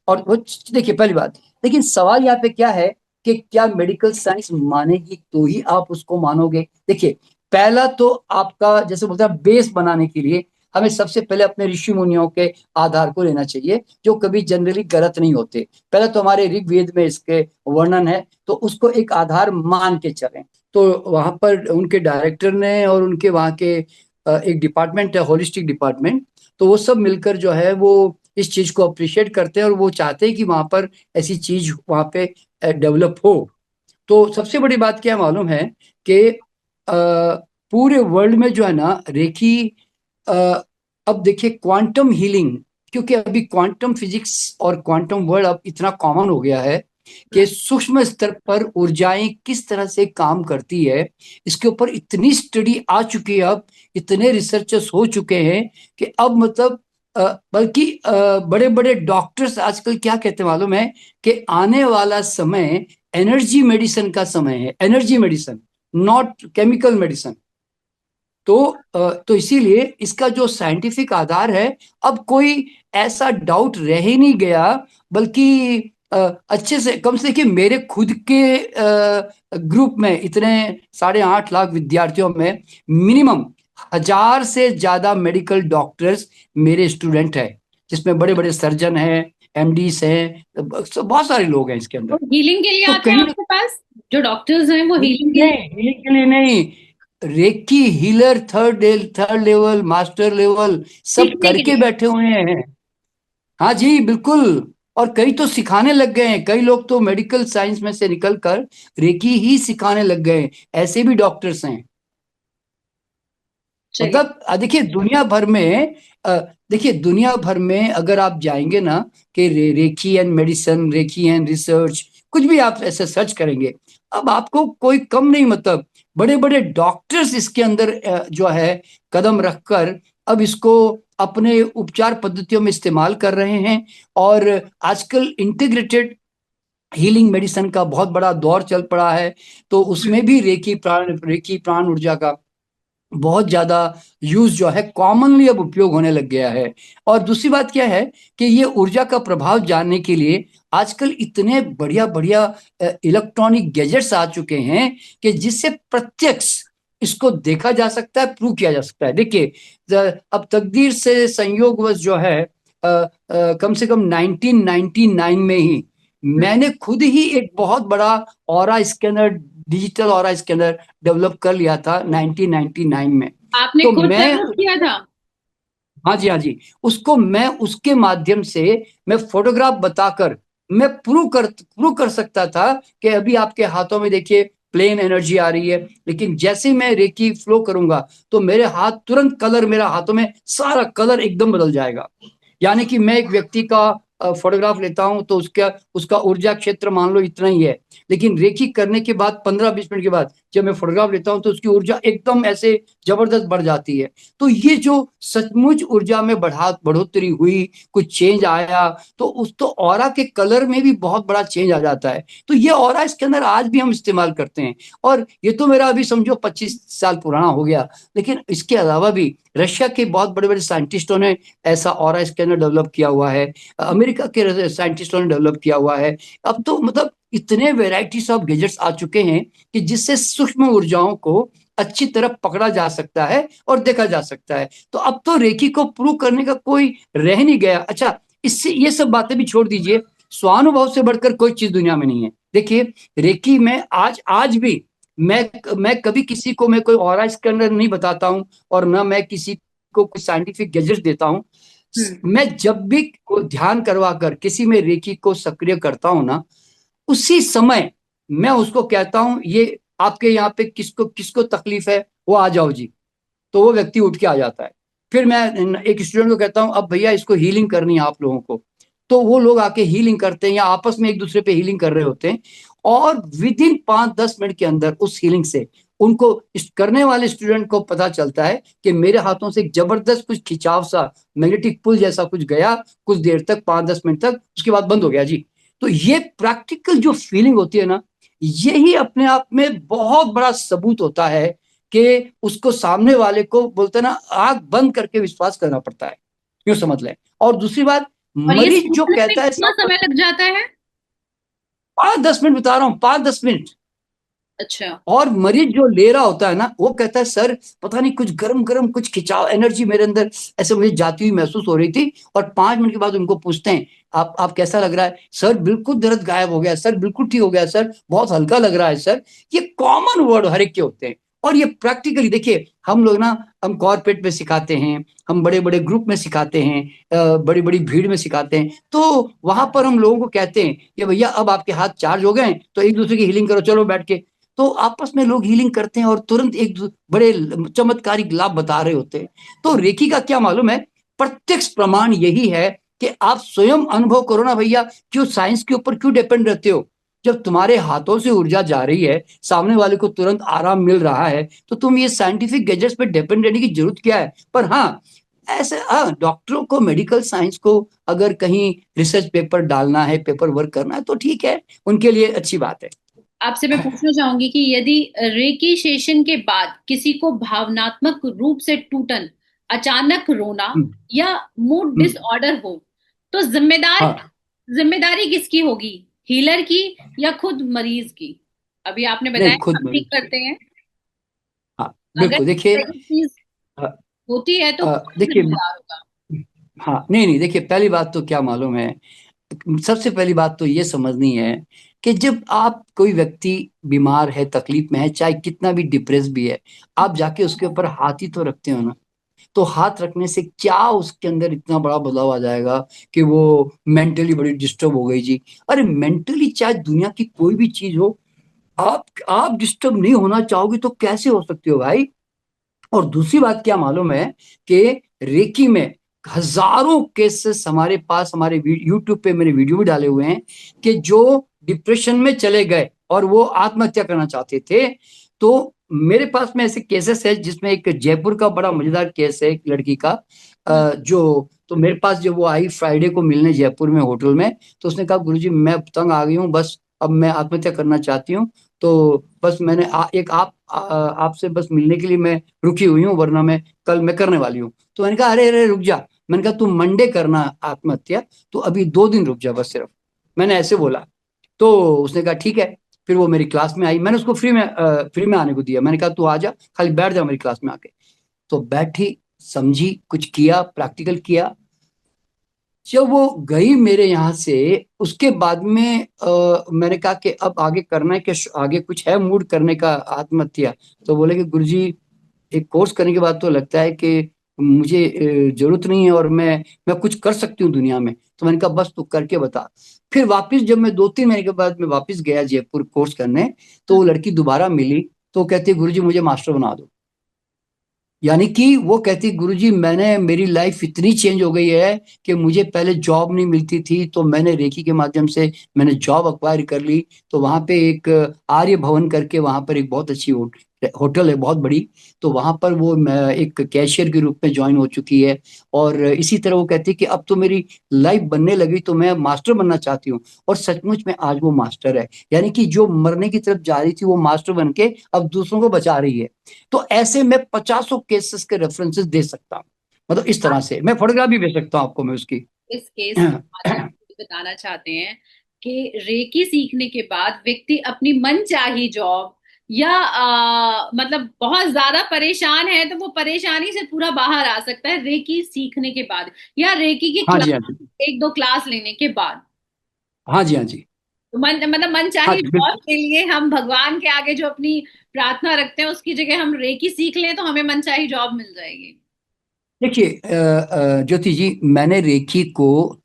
और वो देखिए, पहली बात, लेकिन सवाल यहाँ पे क्या है कि क्या मेडिकल साइंस मानेगी तो ही आप उसको मानोगे। देखिए, पहला तो आपका जैसे बोलते हैं बेस बनाने के लिए हमें सबसे पहले अपने ऋषि मुनियों के आधार को लेना चाहिए, जो कभी जनरली गलत नहीं होते। पहले तो हमारे ऋग्वेद में इसके वर्णन है, तो उसको एक आधार मान के चलें। तो वहां पर उनके डायरेक्टर ने और उनके वहां के एक डिपार्टमेंट है, होलिस्टिक डिपार्टमेंट, तो वो सब मिलकर जो है वो इस चीज को अप्रिशिएट करते हैं, और वो चाहते हैं कि वहां पर ऐसी चीज वहां पे डेवलप हो। तो सबसे बड़ी बात क्या मालूम है कि पूरे वर्ल्ड में जो है ना रेकी, अ, अब देखिए क्वांटम हीलिंग, क्योंकि अभी क्वांटम फिजिक्स और क्वांटम वर्ल्ड अब इतना कॉमन हो गया है कि सूक्ष्म स्तर पर ऊर्जाएं किस तरह से काम करती है, इसके ऊपर इतनी स्टडी आ चुकी है अब, इतने रिसर्चर्स हो चुके हैं कि अब मतलब बल्कि बड़े बड़े डॉक्टर्स आजकल क्या कहते हैं मालूम है कि आने वाला समय एनर्जी मेडिसिन का समय है, energy medicine, not chemical medicine. तो तो इसीलिए इसका जो साइंटिफिक आधार है, अब कोई ऐसा डाउट रह ही नहीं गया। बल्कि अच्छे से, कम से कि मेरे खुद के ग्रुप में इतने 8.5 लाख विद्यार्थियों में मिनिमम 1,000 से ज्यादा मेडिकल डॉक्टर्स मेरे स्टूडेंट हैं, जिसमें बड़े बड़े सर्जन हैं, एमडीस हैं, बहुत सारे लोग हैं इसके वो अंदर। हीलिंग के लिए तो आते हैं कहीं आपके पास? जो डॉक्टर्स हैं वो हीलिंग के नहीं, लिए? हीलिंग के लिए नहीं, recce healer, third level, master level, सब सीखने के करके लिए? बैठे हुए हैं। हाँ जी बिल्कुल। और कई तो सिखाने लग गए हैं, कई लोग तो मेडिकल साइंस में से निकलकर रेकी ही सिखाने लग गए हैं। ऐसे भी डॉक्टर्स हैं। चलिए। मतलब देखिए दुनिया भर में, अ, देखिए दुनिया भर में अगर आप जाएंगे ना कि recce and medicine, recce and research, कुछ भी आप ऐसे सर्च करेंगे, अब आपको कोई कम नहीं, मतलब बड़े बड़े डॉक्टर्स इसके अंदर जो है कदम रखकर अब इसको अपने उपचार पद्धतियों में इस्तेमाल कर रहे हैं। और आजकल इंटीग्रेटेड हीलिंग मेडिसिन का बहुत बड़ा दौर चल पड़ा है, तो उसमें भी रेकी प्राण ऊर्जा का बहुत ज्यादा यूज जो है कॉमनली अब उपयोग होने लग गया है। और दूसरी बात क्या है कि ये ऊर्जा का प्रभाव जानने के लिए आजकल इतने बढ़िया बढ़िया इलेक्ट्रॉनिक गैजेट्स आ चुके हैं कि जिससे प्रत्यक्ष इसको देखा जा सकता है, प्रूव किया जा सकता है। देखिए, अब तकदीर से संयोगवश जो है कम से कम 1999 में ही मैंने खुद ही एक बहुत बड़ा aura scanner, digital aura scanner develop कर लिया था 1999 में। आपने तो खुद मैं, डेवलप किया था? हाँ जी हाँ जी, उसको मैं उसके माध्यम से मैं फोटोग्राफ बताकर मैं प्रूव कर सकता था कि अभी आपके हाथों में देखिए प्लेन एनर्जी आ रही है, लेकिन जैसे ही मैं रेकी फ्लो करूंगा तो मेरे हाथ तुरंत कलर, मेरा हाथों में सारा कलर एकदम बदल जाएगा। यानी कि मैं एक व्यक्ति का फोटोग्राफ लेता हूं तो उसका उसका ऊर्जा क्षेत्र मान लो इतना ही है, लेकिन रेकी करने के बाद 15-20 मिनट के बाद जब मैं फोटोग्राफ लेता हूं तो उसकी ऊर्जा एकदम ऐसे जबरदस्त बढ़ जाती है। तो ये जो सचमुच ऊर्जा में बढ़ोतरी हुई, कुछ चेंज आया, तो उस तो ऑरा के कलर में भी बहुत बड़ा चेंज आ जाता है। तो ये ऑरा इसके अंदर आज भी हम इस्तेमाल करते हैं। और ये तो मेरा अभी समझो 25 साल पुराना हो गया, लेकिन इसके अलावा भी रशिया के बहुत बड़े बड़े साइंटिस्टों ने ऐसा ऑरा स्कैनर डेवलप किया हुआ है, अमेरिका के साइंटिस्टों ने डेवलप किया हुआ है। अब तो मतलब इतने वेराइटीज ऑफ गैजेट्स आ चुके हैं कि जिससे सूक्ष्म ऊर्जाओं को अच्छी तरह पकड़ा जा सकता है और देखा जा सकता है। तो अब तो रेकी को प्रूव करने का कोई रह नहीं गया। अच्छा, इससे ये सब बातें भी छोड़ दीजिए, स्वानुभव से बढ़कर कोई चीज दुनिया में नहीं है। देखिए, रेकी में आज आज भी मैं कभी किसी को मैं कोई ऑरा स्कैनर नहीं बताता हूं, और ना मैं किसी को कोई साइंटिफिक गैजेट देता हूं। हम्म। मैं जब भी को ध्यान करवा कर किसी में रेकी को सक्रिय करता हूं ना, उसी समय मैं उसको कहता हूं, ये आपके यहाँ पे किसको किसको तकलीफ है, वो आ जाओ जी। तो वो व्यक्ति उठ के आ जाता है। फिर मैं एक स्टूडेंट को कहता हूं, अब भैया इसको हीलिंग करनी है आप लोगों को। तो वो लोग आके हीलिंग करते हैं या आपस में एक दूसरे पे हीलिंग कर रहे होते हैं। और विद इन 5-10 मिनट के अंदर उस हीलिंग से उनको, इस करने वाले स्टूडेंट को पता चलता है कि मेरे हाथों से एक जबरदस्त कुछ खिंचाव सा, मैग्नेटिक पुल जैसा कुछ गया, कुछ देर तक, 5-10 मिनट तक, उसके बाद बंद हो गया जी। तो ये प्रैक्टिकल जो फीलिंग होती है ना, यही अपने आप में बहुत बड़ा सबूत होता है कि उसको सामने वाले को बोलते हैं ना, आंख बंद करके विश्वास करना पड़ता है, यूं समझ लें। और दूसरी बात, और ये मरीज जो सूखने में कहता है कितना साहब, समय लग जाता है? 5-10 मिनट बता रहा हूँ, 5-10 मिनट। अच्छा। और मरीज जो ले रहा होता है ना, वो कहता है सर पता नहीं कुछ गरम गरम कुछ खिंचाव एनर्जी मेरे अंदर ऐसे मुझे जाती हुई महसूस हो रही थी। और 5 मिनट के बाद उनको पूछते हैं, आप कैसा लग रहा है सर? बिल्कुल दर्द गायब हो गया सर, बिल्कुल ठीक हो गया सर, बहुत हल्का लग रहा है सर। ये कॉमन वर्ड हर एक के होते हैं। और ये प्रैक्टिकली देखिए, हम लोग ना, हम कॉर्पोरेट में सिखाते हैं, हम बड़े बड़े ग्रुप में सिखाते हैं, बड़ी बड़ी भीड़ में सिखाते हैं, तो वहां पर हम लोगों को कहते हैं कि भैया अब आपके हाथ चार्ज हो गए तो एक दूसरे की हीलिंग करो, चलो बैठ के। तो आपस में लोग हीलिंग करते हैं और तुरंत एक बड़े चमत्कारिक लाभ बता रहे होते हैं। तो रेकी का क्या मालूम है, प्रत्यक्ष प्रमाण यही है कि आप स्वयं अनुभव करो ना भैया। क्यों साइंस के ऊपर क्यों डिपेंड रहते हो? जब तुम्हारे हाथों से ऊर्जा जा रही है, सामने वाले को तुरंत आराम मिल रहा है, तो तुम ये साइंटिफिक गैजेट्स पे डिपेंड रहने की जरूरत क्या है? पर हाँ, ऐसे हाँ, डॉक्टरों को, मेडिकल साइंस को अगर कहीं रिसर्च पेपर डालना है, पेपर वर्क करना है, तो ठीक है, उनके लिए अच्छी बात है। आपसे मैं पूछना चाहूंगी कि यदि रेकी सेशन के बाद किसी को भावनात्मक रूप से टूटन, अचानक रोना हम्म, या मूड हम्म, डिसऑर्डर हो, तो हाँ, जिम्मेदारी किसकी होगी? हीलर की या खुद मरीज की? अभी आपने बताया नहीं, खुद हम ठीक मरीज की। करते हैं। हाँ, अगर बिल्कुल, देखिए, सही चीज अ, होती है तो कौन देखिए, जिम्मेदार होगा? हाँ, नहीं नहीं, देखिए, पहली बात तो क्या मालूम है, सबसे पहली बात तो ये समझनी है कि जब आप कोई व्यक्ति बीमार है, तकलीफ में है, चाहे कितना भी डिप्रेस भी है, आप जाके उसके ऊपर हाथ ही तो रखते हो ना। तो हाथ रखने से क्या उसके अंदर इतना बड़ा बदलाव आ जाएगा कि वो मेंटली बड़ी डिस्टर्ब हो गई जी? अरे मेंटली चाहे दुनिया की कोई भी चीज हो, आप डिस्टर्ब नहीं होना चाहोगे तो कैसे हो सकते हो भाई? और दूसरी बात क्या मालूम है कि रेकी में हजारों केसेस हमारे पास, हमारे यूट्यूब पे मेरे वीडियो भी डाले हुए हैं कि जो डिप्रेशन में चले गए और वो आत्महत्या करना चाहते थे। तो मेरे पास में ऐसे केसेस है, जिसमें एक जयपुर का बड़ा मजेदार केस है, एक लड़की का, हम्म। जो तो मेरे पास जब वो आई फ्राइडे को मिलने जयपुर में होटल में, तो उसने कहा गुरुजी मैं तंग आ गई हूँ, बस अब मैं आत्महत्या करना चाहती हूँ। तो बस मैंने आपसे बस मिलने के लिए मैं रुकी हुई हूँ, वरना मैं कल मैं करने वाली हूँ। तो मैंने कहा अरे अरे रुक जा। मैंने कहा तू मंडे करना आत्महत्या, तो अभी 2 दिन रुक जा बस सिर्फ, मैंने ऐसे बोला। तो उसने कहा ठीक है। फिर वो मेरी क्लास में आई, मैंने उसको फ्री में आने को दिया, मैंने कहा तू आ जा, खाली बैठ जा मेरी क्लास में आके। तो बैठी, समझी, कुछ किया, प्रैक्टिकल किया। जब वो गई मेरे यहाँ से, उसके बाद में मैंने कहा कि अब आगे करना है कि आगे कुछ है मूड करने का आत्महत्या? तो बोले कि गुरुजी एक कोर्स करने के बाद तो लगता है कि मुझे जरूरत नहीं है, और मैं कुछ कर सकती हूँ दुनिया में। तो मैंने कहा बस तू करके बता। फिर वापस जब मैं 2-3 महीने के बाद मैं वापस गया जयपुर कोर्स करने, तो वो लड़की दोबारा मिली। तो कहती है गुरुजी मुझे मास्टर बना दो। यानी कि वो कहती, गुरुजी मैंने, मेरी लाइफ इतनी चेंज हो गई है कि मुझे पहले जॉब नहीं मिलती थी, तो मैंने रेकी के माध्यम से मैंने जॉब अक्वायर कर ली। तो वहां पे एक आर्य भवन करके वहां पर एक बहुत अच्छी होटल है, बहुत बड़ी। तो वहां पर वो एक कैशियर के रूप में ज्वाइन हो चुकी है। और इसी तरह वो कहती है कि अब तो मेरी लाइफ बनने लगी, तो मैं मास्टर बनना चाहती हूँ। और सचमुच में आज वो मास्टर है। यानी कि जो मरने की तरफ जा रही थी, वो मास्टर बन के अब दूसरों को बचा रही है। तो ऐसे मैं पचासों केसेस के रेफरेंसेस दे सकता हूँ। मतलब इस तरह आप से मैं फोटोग्राफ भी भेज सकता हूँ आपको मैं उसकी। इस केस के माध्यम से बताना चाहते हैं कि रेकी सीखने के बाद व्यक्ति अपनी मनचाही जॉब या मतलब बहुत ज्यादा परेशान है तो वो परेशानी से पूरा बाहर आ सकता है रेकी सीखने के बाद, या रेकी की हाँ क्लास, जी, हाँ जी। एक दो क्लास लेने के बाद। हाँ जी, हाँ जी। तो मतलब हाँ मनचाही जी, जॉब बिल्कुल। के लिए हम भगवान के आगे जो अपनी प्रार्थना रखते हैं उसकी जगह हम रेकी सीख लें तो हमें मनचाही जॉब मिल जाएगी। देखिए ज्योति जी, मैंने रेकी को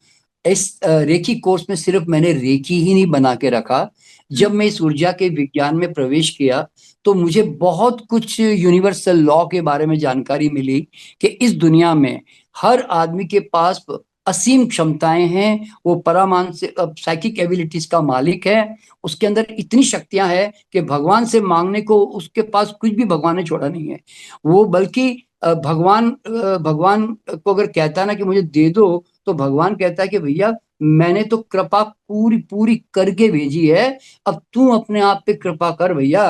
इस रेकी कोर्स में सिर्फ मैंने रेकी ही नहीं बना के रखा। हम्म। जब मैं इस ऊर्जा के विज्ञान में प्रवेश किया, तो मुझे बहुत कुछ यूनिवर्सल लॉ के बारे में जानकारी मिली कि इस दुनिया में हर आदमी के पास असीम क्षमताएं हैं। वो परामान से साइकिक एबिलिटीज का मालिक है। उसके अंदर इतनी शक्तियां हैं कि भगवान से मांगने को उसके पास कुछ भी भगवान ने छोड़ा नहीं है। वो बल्कि भगवान को अगर कहता है ना कि मुझे दे दो, तो भगवान कहता है कि भैया मैंने तो कृपा पूरी पूरी करके भेजी है, अब तू अपने आप पे कृपा कर भैया।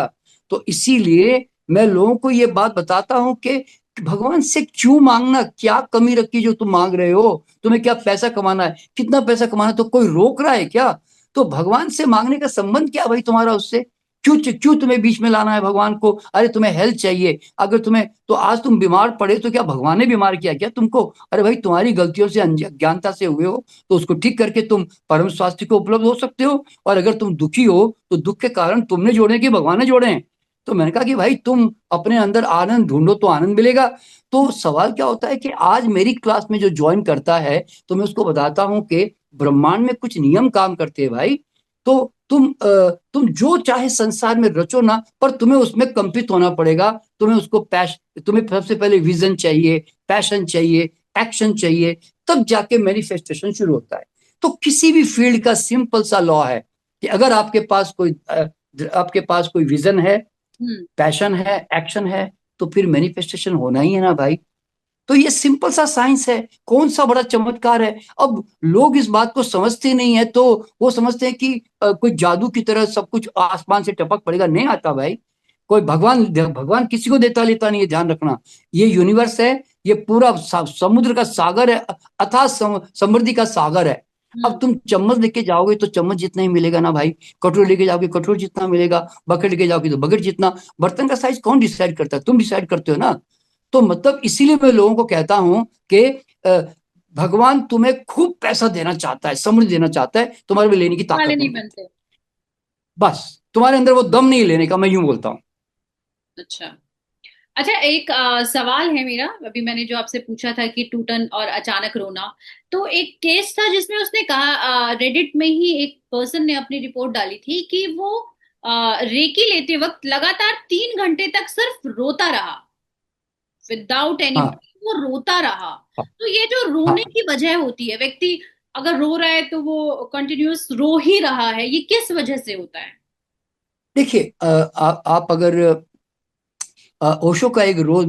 तो इसीलिए मैं लोगों को ये बात बताता हूं कि भगवान से क्यों मांगना, क्या कमी रखी जो तुम मांग रहे हो? तुम्हें क्या पैसा कमाना है? कितना पैसा कमाना है? तो कोई रोक रहा है क्या? तो भगवान से मांगने का संबंध क्या भाई तुम्हारा उससे? क्यों क्यों तुम्हें बीच में लाना है भगवान को? अरे तुम्हें हेल्थ चाहिए, अगर तुम्हें, तो आज तुम बीमार पड़े तो क्या भगवान ने बीमार किया क्या तुमको? अरे भाई तुम्हारी गलतियों से, अज्ञानता से हुए हो, तो उसको ठीक करके तुम परम स्वास्थ्य को उपलब्ध हो सकते हो। और अगर तुम दुखी हो, तो दुख के कारण तुमने जोड़े कि भगवान ने जोड़े हैं? तो मैंने कहा कि भाई तुम अपने अंदर आनंद ढूंढो तो आनंद मिलेगा। तो सवाल क्या होता है कि आज मेरी क्लास में जो ज्वाइन करता है, तो मैं उसको बताता हूं कि ब्रह्मांड में कुछ नियम काम करते हैं भाई। तो तुम जो चाहे संसार में रचो ना, पर तुम्हें उसमें कंपित होना पड़ेगा। तुम्हें उसको तुम्हें सबसे पहले विजन चाहिए, पैशन चाहिए, एक्शन चाहिए, तब जाके मैनिफेस्टेशन शुरू होता है। तो किसी भी फील्ड का सिंपल सा लॉ है कि अगर आपके पास कोई विजन है, हम्म। पैशन है, एक्शन है, तो फिर मैनिफेस्टेशन होना ही है ना भाई। तो ये सिंपल सा साइंस है, कौन सा बड़ा चमत्कार है। अब लोग इस बात को समझते नहीं है, तो वो समझते हैं कि कोई जादू की तरह सब कुछ आसमान से टपक पड़ेगा। नहीं आता भाई। कोई भगवान भगवान किसी को देता लेता नहीं है, ध्यान रखना। ये यूनिवर्स है, ये पूरा समुद्र का सागर है, अथाह समृद्धि का सागर है। अब हम्म। तुम चम्मच लेके जाओगे तो चम्मच जितना ही मिलेगा ना भाई। कटोरी लेके जाओगे कटोर जितना मिलेगा, बकेट लेके जाओगे तो बकेट जितना। बर्तन का साइज कौन डिसाइड करता है? तुम डिसाइड करते हो ना। तो मतलब इसीलिए मैं लोगों को कहता हूं कि अ, भगवान तुम्हें खूब पैसा देना चाहता है, समृद्धि देना चाहता है, तुम्हारे में लेने की वाले ताकत नहीं नहीं है। बनते। बस तुम्हारे अंदर वो दम नहीं है लेने का, मैं यूं बोलता हूँ। अच्छा। अच्छा, एक सवाल है मेरा। अभी मैंने जो आपसे पूछा था कि टूटन और अचानक रोना, तो एक केस था जिसमें उसने कहा, रेडिट में ही एक पर्सन ने अपनी रिपोर्ट डाली थी कि वो रेकी लेते वक्त लगातार 3 घंटे तक सिर्फ रोता रहा, विदाउट एनी, हाँ, वो रोता रहा। हाँ, तो ये जो रोने हाँ। की वजह होती है, व्यक्ति अगर रो रहा है तो वो कंटिन्यूअस रो ही रहा है, ये किस वजह से होता है? देखिए आप अगर ओशो का एक रोज,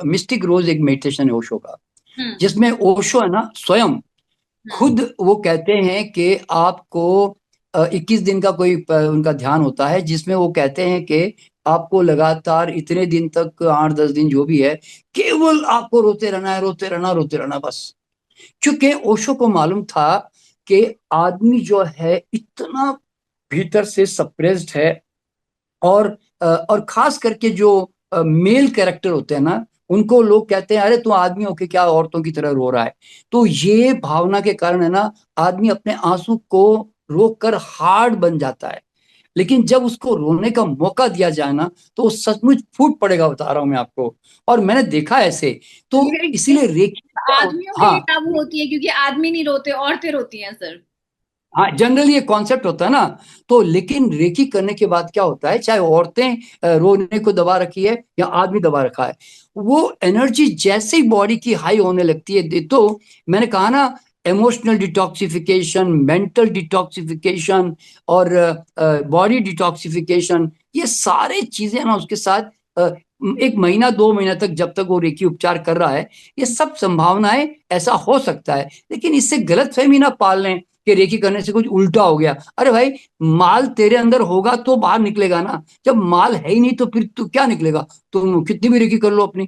मिस्टिक रोज एक मेडिटेशन है ओशो का, हम्म। जिसमें ओशो है ना स्वयं हम्म। खुद वो कहते हैं कि आपको 21 दिन का कोई उनका ध्यान होता है, जिसमें वो कहते हैं कि आपको लगातार इतने दिन तक, 8-10 दिन जो भी है, केवल आपको रोते रहना है, रोते रहना, रोते रहना बस। क्योंकि ओशो को मालूम था कि आदमी जो है इतना भीतर से सप्रेस्ड है। और खास करके जो मेल कैरेक्टर होते हैं ना, उनको लोग कहते हैं अरे तू आदमी होके क्या औरतों की तरह रो रहा है। तो ये भावना के कारण है ना, आदमी अपने आंसू को रोक कर हार्ड बन जाता है। लेकिन जब उसको रोने का मौका दिया जाए ना, तो वो सचमुच फूट पड़ेगा, बता रहा हूं मैं आपको। और मैंने देखा ऐसे। तो ये इसीलिए रेखी क्या आदमियों के लिए हाँ, काबू होती है क्योंकि आदमी नहीं रोते, औरतें रोती हैं सर। हाँ, जनरली ये कॉन्सेप्ट होता है ना। तो लेकिन रेकी करने के बाद क्या होता है, चाहे औरतें रोने को दबा रखी है या आदमी दबा रखा है, वो एनर्जी जैसे ही बॉडी की हाई होने लगती है, तो मैंने कहा ना, इमोशनल डिटॉक्सिफिकेशन, मेंटल डिटॉक्सिफिकेशन और बॉडी डिटॉक्सिफिकेशन, ये सारे चीजें ना उसके साथ एक महीना 2 महीना तक जब तक वो रेकी उपचार कर रहा है, ये सब संभावनाएं ऐसा हो सकता है। लेकिन इससे गलतफहमी ना पाल लें कि रेकी करने से कुछ उल्टा हो गया। अरे भाई, माल तेरे अंदर होगा तो बाहर निकलेगा ना, जब माल है ही नहीं तो फिर तू क्या निकलेगा? तुम कितनी भी रेकी कर लो अपनी।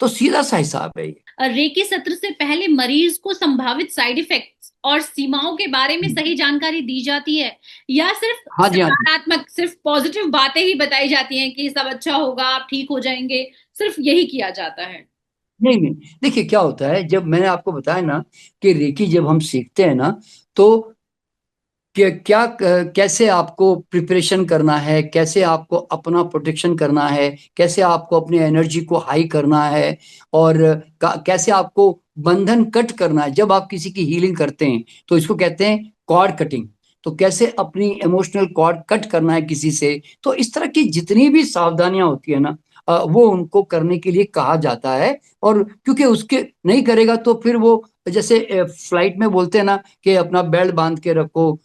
तो सीधा सा हिसाब है ये। रेकी सत्र से पहले मरीज को संभावित साइड इफेक्ट्स और सीमाओं के बारे में सही जानकारी दी जाती है, या सिर्फ हाँ जी, हाँ जी। सकारात्मक, सिर्फ पॉजिटिव बातें ही बताई जाती हैं कि सब अच्छा होगा, आप ठीक हो जाएंगे, सिर्फ यही किया जाता है? नहीं नहीं, देखिए क्या होता है, जब मैंने आपको बताया ना कि रेकी जब हम सीखते हैं ना, तो क्या कैसे आपको प्रिपरेशन करना है, कैसे आपको अपना प्रोटेक्शन करना है, कैसे आपको अपनी एनर्जी को हाई करना है, और कैसे आपको बंधन कट करना है जब आप किसी की हीलिंग करते हैं, तो इसको कहते हैं कॉर्ड कटिंग। तो कैसे अपनी इमोशनल कॉर्ड कट करना है किसी से, तो इस तरह की जितनी भी सावधानियां होती है ना, वो उनको करने के लिए कहा जाता है। और क्योंकि उसके नहीं करेगा तो फिर वो, जैसे फ्लाइट में बोलते हैं ना कि अपना बेल्ट बांध के रखो,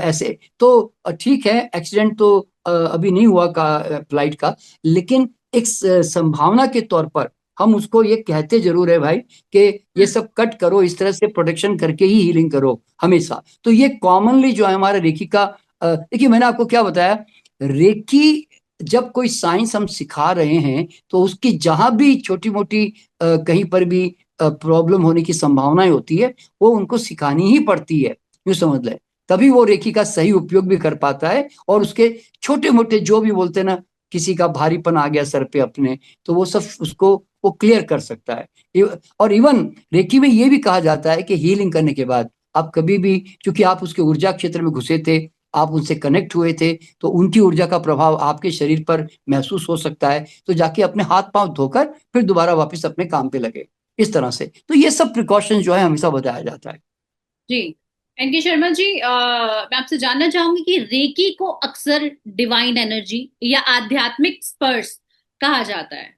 ऐसे तो ठीक है, एक्सीडेंट तो अभी नहीं हुआ का फ्लाइट का, लेकिन एक संभावना के तौर पर हम उसको ये कहते जरूर है भाई कि ये हम्म। सब कट करो, इस तरह से प्रोटेक्शन करके ही हीलिंग करो हमेशा। तो ये कॉमनली जो है हमारा रेकी का, देखिए मैंने आपको क्या बताया, रेकी जब कोई साइंस हम सिखा रहे हैं तो उसकी जहां भी छोटी मोटी कहीं पर भी प्रॉब्लम होने की संभावनाएं होती है, वो उनको सिखानी ही पड़ती है, यूं समझ ले। तभी वो रेकी का सही उपयोग भी कर पाता है, और उसके छोटे मोटे जो भी बोलते हैं ना, किसी का भारीपन आ गया सर पे अपने, तो वो सब उसको वो क्लियर कर सकता है। और इवन रेकी में ये भी कहा जाता है कि हीलिंग करने के बाद आप कभी भी, क्योंकि आप उसके ऊर्जा क्षेत्र में घुसे थे, आप उनसे कनेक्ट हुए थे, तो उनकी ऊर्जा का प्रभाव आपके शरीर पर महसूस हो सकता है, तो जाके अपने हाथ पांव धोकर फिर दोबारा वापस अपने काम पे लगे, इस तरह से। तो ये सब प्रिकॉशन जो है हमेशा बताया जाता है। जी। एनके शर्मा जी, मैं आपसे जानना चाहूंगी कि रेकी को अक्सर डिवाइन एनर्जी या आध्यात्मिक स्पर्श कहा जाता है।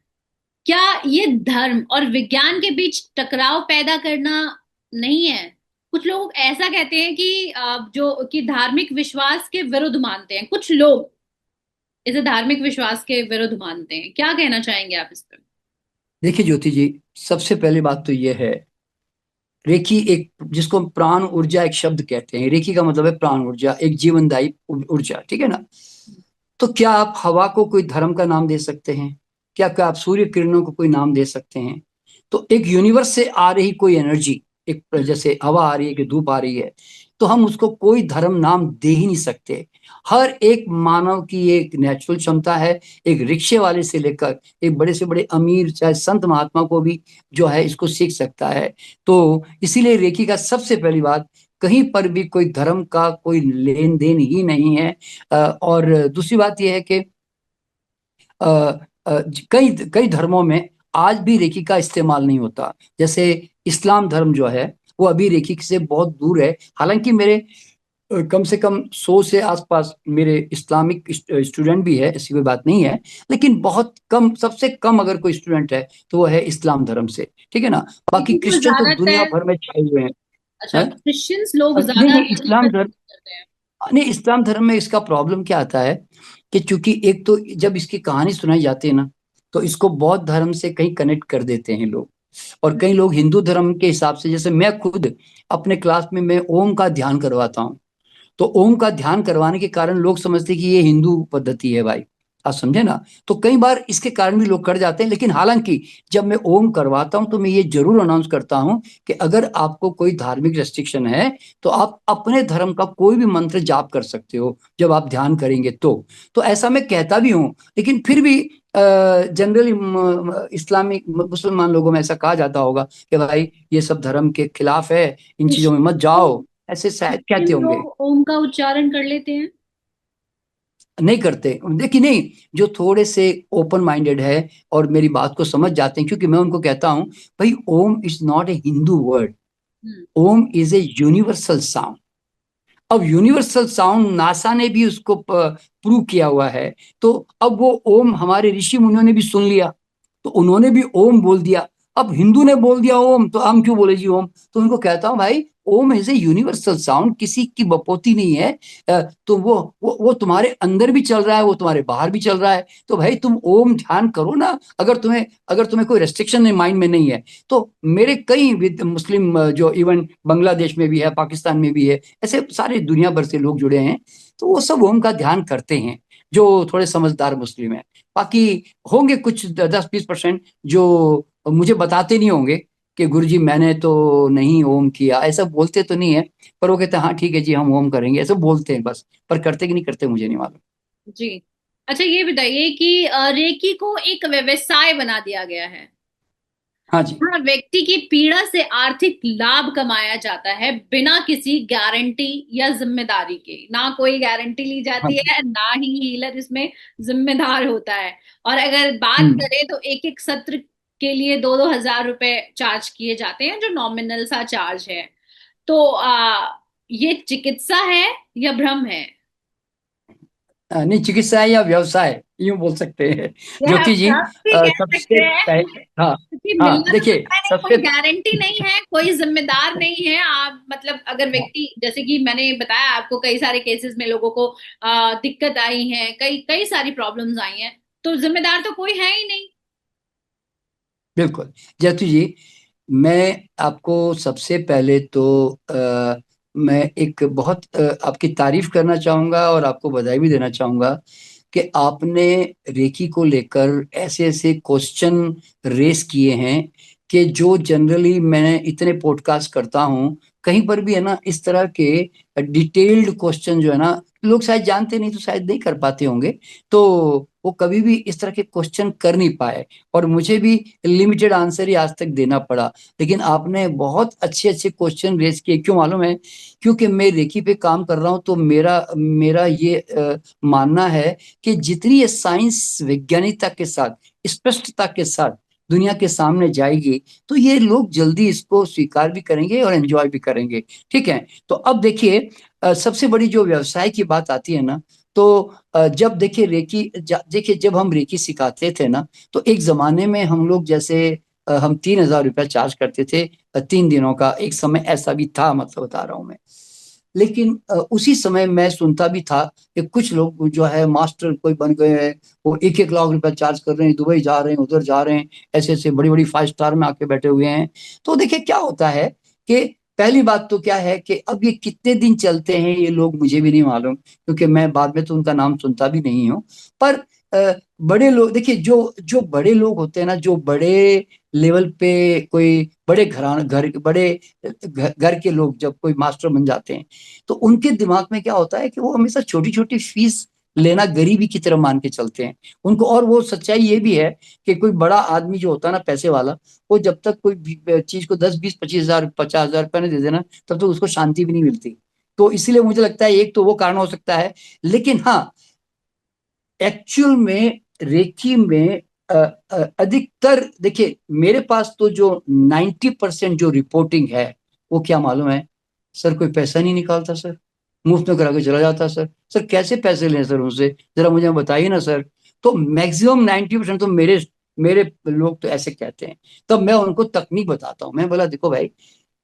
क्या ये धर्म और विज्ञान के बीच टकराव पैदा करना नहीं है? कुछ लोग ऐसा कहते हैं कि जो कि धार्मिक विश्वास के विरुद्ध मानते हैं, कुछ लोग इसे धार्मिक विश्वास के विरुद्ध मानते हैं। क्या कहना चाहेंगे आप इस पर? देखिए ज्योति जी, सबसे पहली बात तो ये है, रेकी एक, जिसको हम प्राण ऊर्जा एक शब्द कहते हैं, रेकी का मतलब है प्राण ऊर्जा, एक जीवनदायी ऊर्जा, ठीक है ना। तो क्या आप हवा को कोई धर्म का नाम दे सकते हैं? क्या क्या आप सूर्य किरणों को कोई नाम दे सकते हैं? तो एक यूनिवर्स से आ रही कोई एनर्जी, एक जैसे हवा आ रही है कि धूप आ रही है, तो हम उसको कोई धर्म नाम दे ही नहीं सकते। हर एक मानव की एक नेचुरल क्षमता है, एक रिक्शे वाले से लेकर एक बड़े से बड़े अमीर चाहे संत महात्मा को भी जो है इसको सीख सकता है। तो इसीलिए रेकी का सबसे पहली बात, कहीं पर भी कोई धर्म का कोई लेन देन ही नहीं है। और दूसरी बात यह है कि अ, कई कई धर्मों में आज भी रेकी का इस्तेमाल नहीं होता। जैसे इस्लाम धर्म जो है वो अभी रेकी से बहुत दूर है। हालांकि मेरे कम से कम 100 से आसपास मेरे इस्लामिक स्टूडेंट भी है, ऐसी कोई बात नहीं है, लेकिन बहुत कम, सबसे कम अगर कोई स्टूडेंट है तो वो है इस्लाम धर्म से, ठीक है ना। बाकी लेकिन जो क्रिश्चियन तो दुनिया ज्यादातर, भर में छाए हुए हैं। अच्छा, हैं? क्रिश्चियंस लोग नहीं ज्यादा नहीं, रेकी इस्लाम पर धर्म, करते हैं। नहीं, इस्लाम धर्म में इसका प्रॉब्लम क्या आता है कि चूंकि एक तो जब इसकी कहानी सुनाई जाती है ना, तो इसको बौद्ध धर्म से कहीं कनेक्ट कर देते हैं लोग, और कई लोग हिंदू धर्म के हिसाब से, जैसे मैं खुद अपने क्लास में मैं ओम का ध्यान करवाता हूँ, तो ओम का ध्यान करवाने के कारण लोग समझते हैं कि ये हिंदू पद्धति है भाई, आप समझे ना। तो कई बार इसके कारण भी लोग कर जाते हैं, लेकिन हालांकि जब मैं ओम करवाता हूं तो मैं ये जरूर अनाउंस करता हूं कि अगर आपको कोई धार्मिक रेस्ट्रिक्शन है तो आप अपने धर्म का कोई भी मंत्र जाप कर सकते हो जब आप ध्यान करेंगे। तो ऐसा मैं कहता भी हूं, लेकिन फिर भी जनरली इस्लामिक मुसलमान लोगों में ऐसा कहा जाता होगा कि भाई ये सब धर्म के खिलाफ है, इन चीजों में मत जाओ, ऐसे शायद क्रिश्चियन कहते होंगे। लोग ओम का उच्चारण कर लेते हैं। नहीं करते, देखिए नहीं, जो थोड़े से ओपन माइंडेड है और मेरी बात को समझ जाते हैं, क्योंकि मैं उनको कहता हूं भाई, Om is not a Hindu word, hmm. Om is a universal sound. अब यूनिवर्सल साउंड नासा ने भी उसको प्रूव किया हुआ है। तो अब वो ओम हमारे ऋषि मुनियों ने भी सुन लिया, तो उन्होंने भी ओम बोल दिया। अब हिंदू ने बोल दिया ओम, तो हम क्यों बोले जी ओम? तो उनको कहता हूँ भाई, Om is a universal sound, किसी की बपोती नहीं है। तो वो तुम्हारे अंदर भी चल रहा है, वो तुम्हारे बाहर भी चल रहा है। तो भाई तुम ओम ध्यान करो ना, अगर तुम्हें कोई रेस्ट्रिक्शन माइंड में नहीं है। तो मेरे कई मुस्लिम जो इवन बांग्लादेश में भी है, पाकिस्तान में भी है, ऐसे सारे दुनिया भर से लोग जुड़े हैं, तो वो सब ओम का ध्यान करते हैं, जो थोड़े समझदार मुस्लिम हैं। बाकी होंगे कुछ 10-20% जो मुझे बताते नहीं होंगे कि गुरुजी मैंने तो नहीं ओम किया, ऐसा बोलते तो नहीं है। पर वो कहते हैं हाँ ठीक है जी हम ओम करेंगे, ऐसा बोलते हैं बस। पर करते कि नहीं करते मुझे नहीं मालूम। जी। अच्छा, ये बताइए कि रेकी को एक व्यवसाय बना दिया गया है। हाँ जी। हाँ, व्यक्ति की पीड़ा से आर्थिक लाभ कमाया जाता है बिना किसी गारंटी या जिम्मेदारी के। ना कोई गारंटी ली हाँ जाती जी। है, ना ही हीलर इसमें जिम्मेदार होता है। और अगर बात हम्म। करें तो एक एक सत्र के लिए 2-2 हजार रुपए चार्ज किए जाते हैं, जो नॉमिनल सा चार्ज है। तो ये चिकित्सा है या भ्रम है? नहीं, चिकित्सा है या व्यवसाय, यूं बोल सकते हैं। यह ज्योति जी, भ्रम भी कह सकते सबसे हैं, पहले, हाँ। क्योंकि हाँ मिलना तो देखिए, पता है नहीं, कोई सबसे, गारंटी नहीं है, कोई जिम्मेदार नहीं है। आप मतलब अगर व्यक्ति, जैसे कि मैंने बताया आपको, कई सारे केसेस में लोगों को दिक्कत आई है, कई कई सारी प्रॉब्लम्स आई हैं, तो जिम्मेदार तो कोई है ही नहीं। बिल्कुल। जयतु जी, मैं आपको सबसे पहले तो मैं एक बहुत आपकी तारीफ करना चाहूंगा और आपको बधाई भी देना चाहूंगा कि आपने रेकी को लेकर ऐसे ऐसे क्वेश्चन रेस किए हैं कि जो जनरली मैं इतने पॉडकास्ट करता हूं, कहीं पर भी है ना इस तरह के डिटेल्ड क्वेश्चन जो है ना, लोग शायद जानते नहीं तो शायद नहीं कर पाते होंगे। तो वो कभी भी इस तरह के क्वेश्चन कर नहीं पाए, और मुझे भी लिमिटेड आंसर ही आज तक देना पड़ा। लेकिन आपने बहुत अच्छे अच्छे क्वेश्चन रेज किए, क्यों मालूम है? क्योंकि मैं रेकी पे काम कर रहा हूँ, तो मेरा मेरा ये मानना है कि जितनी ये साइंस वैज्ञानिकता के साथ, स्पष्टता के साथ दुनिया के सामने जाएगी, तो ये लोग जल्दी इसको स्वीकार भी करेंगे और एंजॉय भी करेंगे। ठीक है। तो अब देखिए, सबसे बड़ी जो व्यवसाय की बात आती है ना, तो जब देखिए देखिए जब हम रेकी सिखाते थे ना, तो एक जमाने में हम लोग जैसे हम 3,000 रुपया चार्ज करते थे 3 दिनों का। एक समय ऐसा भी था, मतलब बता रहा हूँ मैं। लेकिन उसी समय मैं सुनता भी था कि कुछ लोग जो है मास्टर कोई बन गए हैं, वो 1-1 लाख रुपया चार्ज कर रहे हैं, दुबई जा रहे हैं, उधर जा रहे हैं, ऐसे ऐसे बड़ी बड़ी 5 स्टार में आके बैठे हुए हैं। तो देखिए क्या होता है कि पहली बात तो क्या है कि अब ये कितने दिन चलते हैं ये लोग, मुझे भी नहीं मालूम, क्योंकि मैं बाद में तो उनका नाम सुनता भी नहीं हूँ। पर बड़े लोग देखिए, जो जो बड़े लोग होते हैं ना, जो बड़े लेवल पे कोई बड़े घराना घर बड़े घर के लोग जब कोई मास्टर बन जाते हैं, तो उनके दिमाग में क्या होता है कि वो हमेशा छोटी छोटी फीस लेना गरीबी की तरह मान के चलते हैं उनको। और वो सच्चाई ये भी है कि कोई बड़ा आदमी जो होता है ना, पैसे वाला, वो जब तक कोई चीज को 10-20-25 हजार 50,000 रुपया नहीं दे देना, तब तक उसको शांति भी नहीं मिलती। तो इसलिए मुझे लगता है एक तो वो कारण हो सकता है। लेकिन हाँ, एक्चुअल में रेकी में अधिकतर देखिए, मेरे पास तो जो 90% जो रिपोर्टिंग है, वो क्या मालूम है सर? कोई पैसा नहीं निकालता सर, मुफ्त में करा के चला जाता सर। सर कैसे पैसे लें सर उनसे, जरा मुझे बताइए ना सर। तो मैक्सिमम 90% तो मेरे मेरे लोग तो ऐसे कहते हैं। तब मैं उनको तकनीक बताता हूँ। मैं बोला देखो भाई,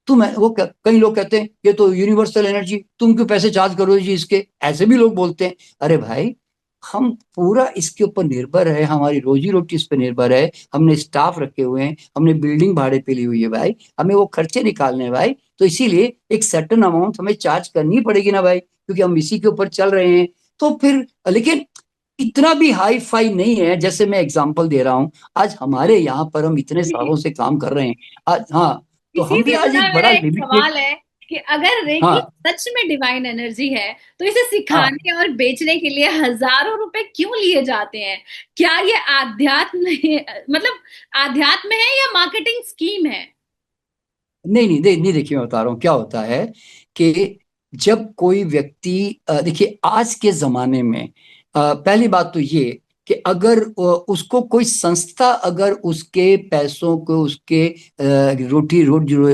कई लोग कहते हैं ये तो यूनिवर्सल एनर्जी, तुम क्यों पैसे चार्ज करो जी इसके, ऐसे भी लोग बोलते हैं। अरे भाई, हम पूरा इसके ऊपर निर्भर है, हमारी रोजी रोटी इस पर निर्भर है, हमने स्टाफ रखे हुए हैं, हमने बिल्डिंग भाड़े पे ली हुई है भाई, हमें वो खर्चे निकालने हैं भाई। तो इसीलिए एक सर्टन अमाउंट हमें चार्ज करनी पड़ेगी ना भाई, क्योंकि हम इसी के ऊपर चल रहे हैं। तो फिर लेकिन इतना भी हाई फाई नहीं है। जैसे मैं एग्जांपल दे रहा हूँ, आज हमारे यहाँ पर हम इतने सालों से काम कर रहे हैं आज, हाँ, तो इसी हम भी से आज जुड़ा एक बड़ा मेरा एक लिमिटेड। सवाल है कि अगर रेकी हाँ। सच में डिवाइन एनर्जी है, तो इसे हाँ। सिखाने और बेचने के लिए हजारों रुपए क्यों लिए जाते हैं? क्या ये आध्यात्म है, मतलब आध्यात्म है या मार्केटिंग स्कीम है? नहीं नहीं, नहीं देखिए, मैं बता रहा हूँ क्या होता है कि जब कोई व्यक्ति देखिए आज के जमाने में पहली बात तो ये कि अगर उसको कोई संस्था अगर उसके पैसों को, उसके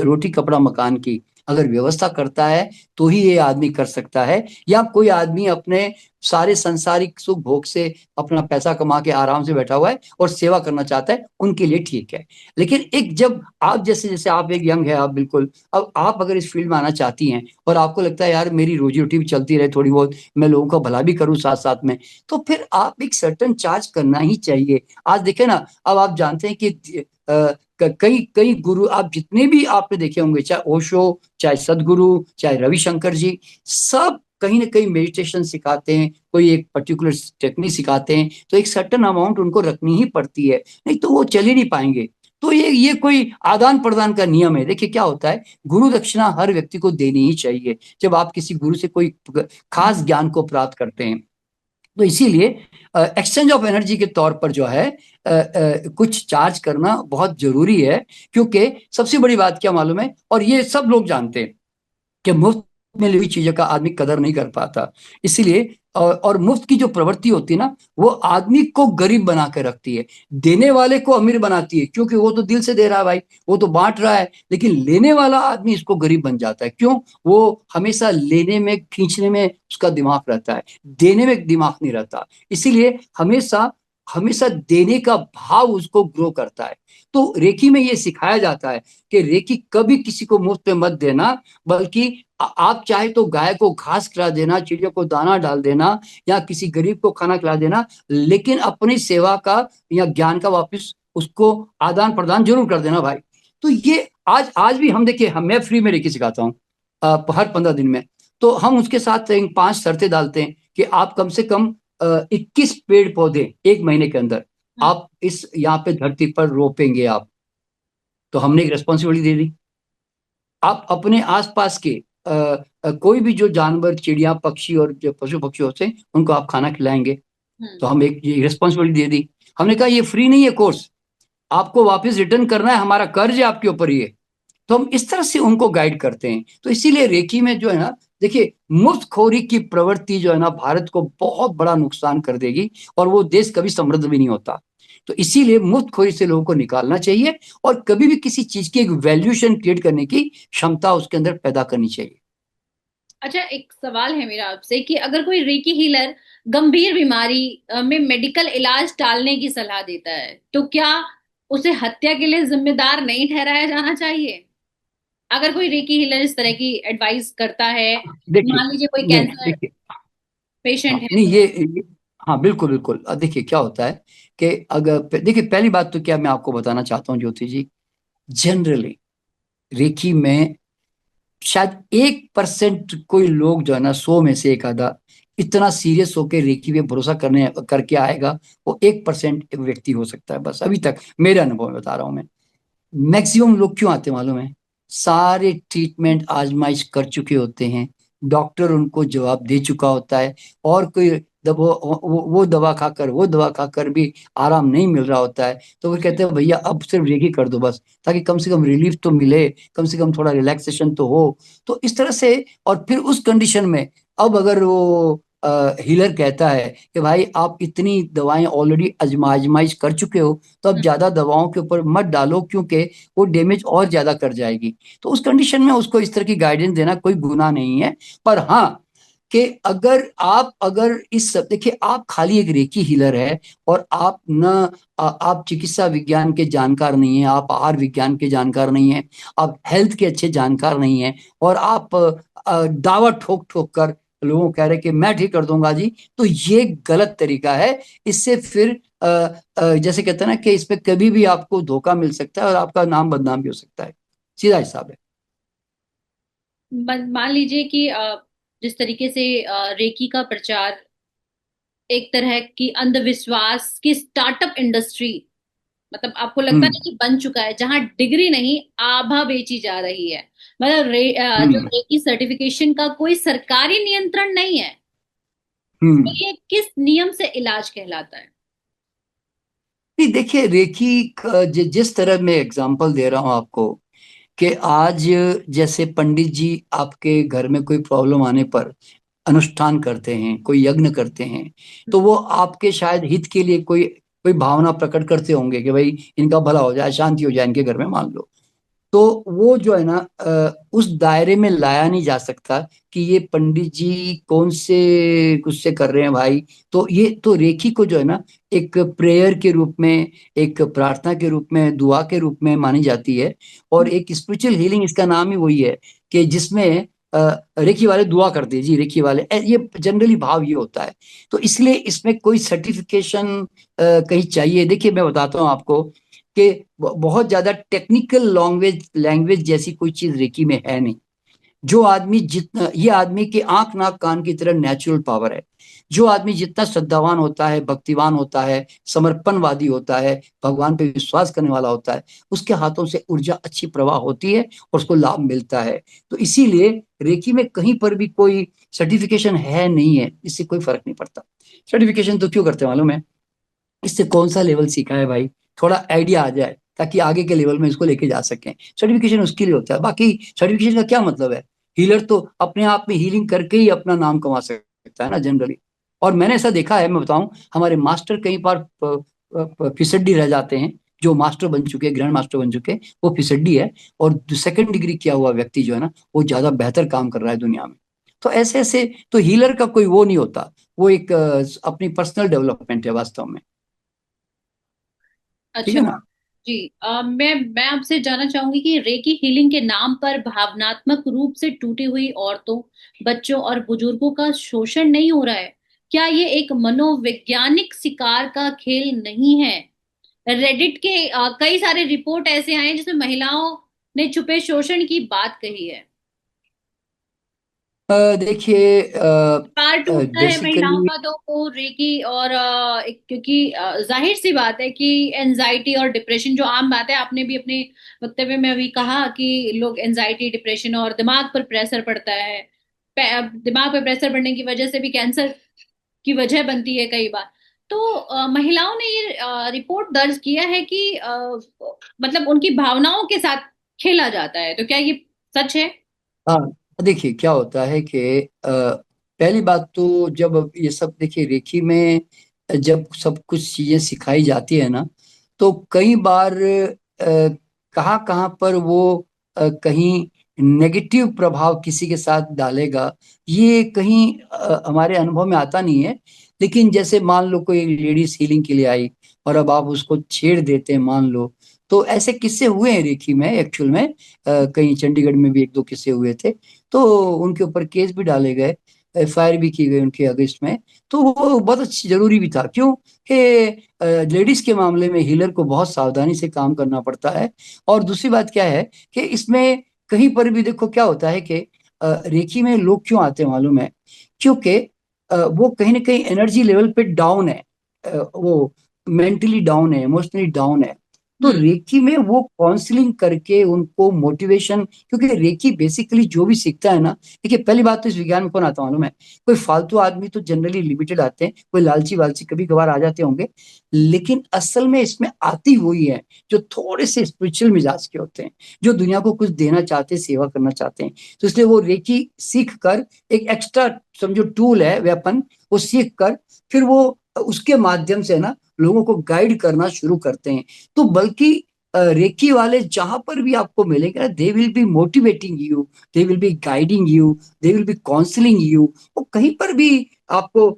रोटी कपड़ा मकान की अगर व्यवस्था करता है तो ही ये आदमी कर सकता है। या कोई आदमी अपने सारे संसारिक सुख भोग से अपना पैसा कमा के आराम से बैठा हुआ है और सेवा करना चाहता है, उनके लिए ठीक है। लेकिन एक जब आप जैसे जैसे आप एक यंग है, आप बिल्कुल, अब आप अगर इस फील्ड में आना चाहती हैं और आपको लगता है यार मेरी रोजी रोटी भी चलती रहे थोड़ी बहुत, मैं लोगों का भला भी करूं साथ साथ में, तो फिर आप एक सर्टन चार्ज करना ही चाहिए। आज देखे ना, अब आप जानते हैं कि कई कई गुरु आप जितने भी आपने देखे होंगे, चाहे ओशो, चाहे सदगुरु, चाहे रविशंकर जी, सब कहीं ना कहीं मेडिटेशन सिखाते हैं, कोई एक पर्टिकुलर टेक्निक सिखाते हैं, तो एक सर्टन अमाउंट उनको रखनी ही पड़ती है, नहीं तो वो चल ही नहीं पाएंगे। तो ये कोई आदान प्रदान का नियम है। देखिए क्या होता है, गुरु दक्षिणा हर व्यक्ति को देनी ही चाहिए जब आप किसी गुरु से कोई खास ज्ञान को प्राप्त करते हैं। तो इसीलिए एक्सचेंज ऑफ एनर्जी के तौर पर जो है कुछ चार्ज करना बहुत जरूरी है। क्योंकि सबसे बड़ी बात क्या मालूम है, और ये सब लोग जानते हैं कि मुफ्त में ली हुई चीजों का आदमी कदर नहीं कर पाता। इसीलिए और मुफ्त की जो प्रवृत्ति होती है ना, वो आदमी को गरीब बना के रखती है, देने वाले को अमीर बनाती है, क्योंकि वो तो दिल से दे रहा है भाई, वो तो बांट रहा है। लेकिन लेने वाला आदमी इसको गरीब बन जाता है। क्यों? वो हमेशा लेने में खींचने में उसका दिमाग रहता है, देने में दिमाग नहीं रहता। इसीलिए हमेशा हमेशा देने का भाव उसको ग्रो करता है। तो रेकी में ये सिखाया जाता है कि रेकी कभी किसी को मुफ्त में मत देना, बल्कि आप चाहे तो गाय को घास खिला देना, चिड़ियों को दाना डाल देना, या किसी गरीब को खाना खिला देना, लेकिन अपनी सेवा का या ज्ञान का वापस उसको आदान प्रदान जरूर कर देना भाई। तो ये आज आज भी हम देखिए, हम मैं फ्री में रेकी सिखाता हूँ हर 15 दिन में। तो हम उसके साथ 5 शर्तें डालते हैं कि आप कम से कम 21 पेड़ पौधे एक महीने के अंदर हम्म। आप इस यहाँ पे धरती पर रोपेंगे आप। तो हमने एक रेस्पॉन्सिबिलिटी दे दी। आप अपने आसपास के कोई भी जो जानवर, चिड़िया, पक्षी और जो पशु पक्षी होते हैं उनको आप खाना खिलाएंगे। हम्म। तो हम एक ये रिस्पॉन्सिबिलिटी दे दी। हमने कहा ये फ्री नहीं है कोर्स, आपको वापस रिटर्न करना है, हमारा कर्ज है आपके ऊपर ये। तो हम इस तरह से उनको गाइड करते हैं। तो इसीलिए रेकी में जो है ना, देखिए, मुफ्तखोरी की प्रवृत्ति जो है ना भारत को बहुत बड़ा नुकसान कर देगी, और वो देश कभी समृद्ध भी नहीं होता। तो इसीलिए मुफ्तखोरी से लोगों को निकालना चाहिए, और कभी भी किसी चीज की एक वैल्यूएशन क्रिएट करने की क्षमता उसके अंदर पैदा करनी चाहिए। अच्छा, एक सवाल है मेरा आपसे कि अगर कोई रेकी हीलर गंभीर बीमारी में मेडिकल इलाज टालने की सलाह देता है, तो क्या उसे हत्या के लिए जिम्मेदार नहीं ठहराया जाना चाहिए? अगर कोई रेकी हीलर इस तरह की एडवाइस करता है, देखिए, मान लीजिए कोई नहीं नहीं, कैंसर देखिए, पेशेंट हाँ, है नहीं तो। हाँ, बिल्कुल बिल्कुल। देखिए क्या होता है कि अगर देखिए, पहली बात तो क्या मैं आपको बताना चाहता हूँ ज्योति जी, जनरली रेकी में शायद 1% कोई लोग जो है ना, 100 में से एक आधा इतना सीरियस होकर रेकी पे भरोसा करने करके आएगा। वो 1% व्यक्ति हो सकता है बस, अभी तक मेरे अनुभव में बता रहा हूं मैं। मैक्सिमम लोग क्यों आते हैं मालूम है? सारे ट्रीटमेंट आजमाइश कर चुके होते हैं, डॉक्टर उनको जवाब दे चुका होता है, और कोई वो दवा खाकर वो दवा खाकर भी आराम नहीं मिल रहा होता है। तो वो कहते हैं भैया अब सिर्फ रेकी कर दो बस, ताकि कम से कम रिलीफ तो मिले, कम से कम थोड़ा रिलैक्सेशन तो हो। तो इस तरह से, और फिर उस कंडीशन में अब अगर वो हीलर कहता है कि भाई आप इतनी दवाएं ऑलरेडी आजमाइश कर चुके हो, तो अब ज्यादा दवाओं के ऊपर मत डालो, क्योंकि वो डैमेज और ज्यादा कर जाएगी। तो उस कंडीशन में उसको इस तरह की गाइडेंस देना कोई गुनाह नहीं है। पर हाँ, कि अगर इस सब, देखिए, आप खाली एक रेकी हीलर है, और आप न आप चिकित्सा विज्ञान के जानकार नहीं है, आप आहार विज्ञान के जानकार नहीं है, आप हेल्थ के अच्छे जानकार नहीं है, और आप दावा ठोक ठोक कर लोगों को कह रहे कि मैं ठीक कर दूंगा जी, तो ये गलत तरीका है। इससे फिर जैसे कहते हैं ना कि इसमें कभी भी आपको धोखा मिल सकता है और आपका नाम बदनाम भी हो सकता है। सीधा हिसाब है। मान लीजिए कि जिस तरीके से रेकी का प्रचार एक तरह की अंधविश्वास की स्टार्टअप इंडस्ट्री, मतलब आपको लगता है हम्म। कि बन चुका है, जहां डिग्री नहीं आभा बेची जा रही है। मतलब जो हम्म। रेकी सर्टिफिकेशन का कोई सरकारी नियंत्रण नहीं है, तो हम्म। ये किस नियम से इलाज कहलाता है? नहीं, देखिए, रेखी जिस तरह मैं एग्जांपल दे रहा हूं आपको, कि आज जैसे पंडित जी आपके घर में कोई प्रॉब्लम आने पर अनुष्ठान करते हैं, कोई यज्ञ करते हैं, तो वो आपके शायद हित के लिए कोई कोई भावना प्रकट करते होंगे कि भाई इनका भला हो जाए, शांति हो जाए इनके घर में, मान लो। तो वो जो है ना उस दायरे में लाया नहीं जा सकता कि ये पंडित जी कौन से उससे कर रहे हैं भाई। तो ये तो रेखी को जो है ना एक प्रेयर के रूप में, एक प्रार्थना के रूप में, दुआ के रूप में मानी जाती है। और एक स्पिरिचुअल हीलिंग इसका नाम ही वही है कि जिसमें रेखी वाले दुआ करते हैं जी, रेखी वाले ये जनरली भाव ये होता है। तो इसलिए इसमें कोई सर्टिफिकेशन कहीं चाहिए? देखिए मैं बताता हूँ आपको कि बहुत ज्यादा टेक्निकल लैंग्वेज लैंग्वेज जैसी कोई चीज रेकी में है नहीं। जो आदमी जितना, ये आदमी के आंख नाक कान की तरह नेचुरल पावर है। जो आदमी जितना श्रद्धावान होता है, भक्तिवान होता है, समर्पणवादी होता है, भगवान पे विश्वास करने वाला होता है, उसके हाथों से ऊर्जा अच्छी प्रवाह होती है और उसको लाभ मिलता है। तो इसीलिए रेकी में कहीं पर भी कोई सर्टिफिकेशन है नहीं है, इससे कोई फर्क नहीं पड़ता। सर्टिफिकेशन तो क्यों करते हैं मालूम है? इससे कौन सा लेवल सीखा है भाई, थोड़ा आइडिया आ जाए ताकि आगे के लेवल में इसको लेके जा सकें। सर्टिफिकेशन उसके लिए होता है, बाकी सर्टिफिकेशन का क्या मतलब है? हीलर तो अपने आप में हीलिंग करके ही अपना नाम कमा सकता है ना जनरली। और मैंने ऐसा देखा है, मैं बताऊं, हमारे मास्टर कई बार फिसड्डी रह जाते हैं। जो मास्टर बन चुके, ग्रैंड मास्टर बन चुके, वो फिसड्डी है। और सेकंड डिग्री किया हुआ व्यक्ति जो है ना, वो ज्यादा बेहतर काम कर रहा है दुनिया में। तो ऐसे ऐसे तो हीलर का कोई वो नहीं होता। वो एक अपनी पर्सनल डेवलपमेंट है वास्तव में। ठीक अच्छा है ना? जी। मैं आपसे जानना चाहूंगी कि रेकी हीलिंग के नाम पर भावनात्मक रूप से टूटी हुई औरतों, बच्चों और बुजुर्गों का शोषण नहीं हो रहा है? क्या ये एक मनोवैज्ञानिक शिकार का खेल नहीं है? रेडिट के कई सारे रिपोर्ट ऐसे आए हैं जिसमें महिलाओं ने छुपे शोषण की बात कही है। देखिए पार टूटता है महिलाओं बेसिकली का तो वो रेकी और क्योंकि जाहिर सी बात है कि एनजाइटी और डिप्रेशन जो आम बात है, आपने भी अपने वक्तव्य में अभी कहा कि लोग एनजाइटी, डिप्रेशन और दिमाग पर प्रेशर पड़ता है, दिमाग पर प्रेशर पड़ने की वजह से भी कैंसर की वजह बनती है कई बार। तो महिलाओं ने ये रिपोर्ट दर्ज किया है कि मतलब उनकी भावनाओं के साथ खेला जाता है, तो क्या ये सच है? हाँ, देखिए क्या होता है कि पहली बात तो जब ये सब देखिए रेखी में जब सब कुछ चीजें सिखाई जाती है ना, तो कई बार कहाँ कहाँ पर वो कहीं नेगेटिव प्रभाव किसी के साथ डालेगा, ये कहीं हमारे अनुभव में आता नहीं है। लेकिन जैसे मान लो कोई लेडीज हीलिंग के लिए आई और अब आप उसको छेड़ देते हैं मान लो, तो ऐसे किस्से हुए हैं रेखी में एक्चुअल में। कहीं चंडीगढ़ में भी एक दो किस्से हुए थे। तो उनके ऊपर केस भी डाले गए, एफआईआर भी की गई उनके अगेंस्ट में। तो वो बहुत अच्छी जरूरी भी था, क्यों कि लेडीज के मामले में हीलर को बहुत सावधानी से काम करना पड़ता है। और दूसरी बात क्या है कि इसमें कहीं पर भी देखो क्या होता है कि रेखी में लोग क्यों आते हैं मालूम है? क्योंकि वो कहीं ना कहीं एनर्जी लेवल पे डाउन है, वो मेंटली डाउन है, इमोशनली डाउन है। तो हम्म। रेकी में वो काउंसलिंग करके उनको मोटिवेशन, क्योंकि रेकी बेसिकली जो भी सीखता है ना, देखिए पहली बात तो इस विज्ञान में कौन आता मालूम है? कोई फालतू आदमी तो जनरली लिमिटेड आते हैं, कोई लालची वालची कभी कभार आ जाते होंगे। लेकिन असल में इसमें आती हुई है जो थोड़े से स्पिरिचुअल मिजाज के होते हैं, जो दुनिया को कुछ देना चाहते हैं, सेवा करना चाहते हैं। तो इसलिए वो रेकी सीख कर, एक एक्स्ट्रा समझो टूल है, वेपन, वो सीख कर फिर वो उसके माध्यम से ना लोगों को गाइड करना शुरू करते हैं। तो बल्कि रेकी वाले जहां पर भी आपको मिलेंगे ना, they will be motivating you, they will be guiding you, they will be counselling you. वो कहीं पर भी आपको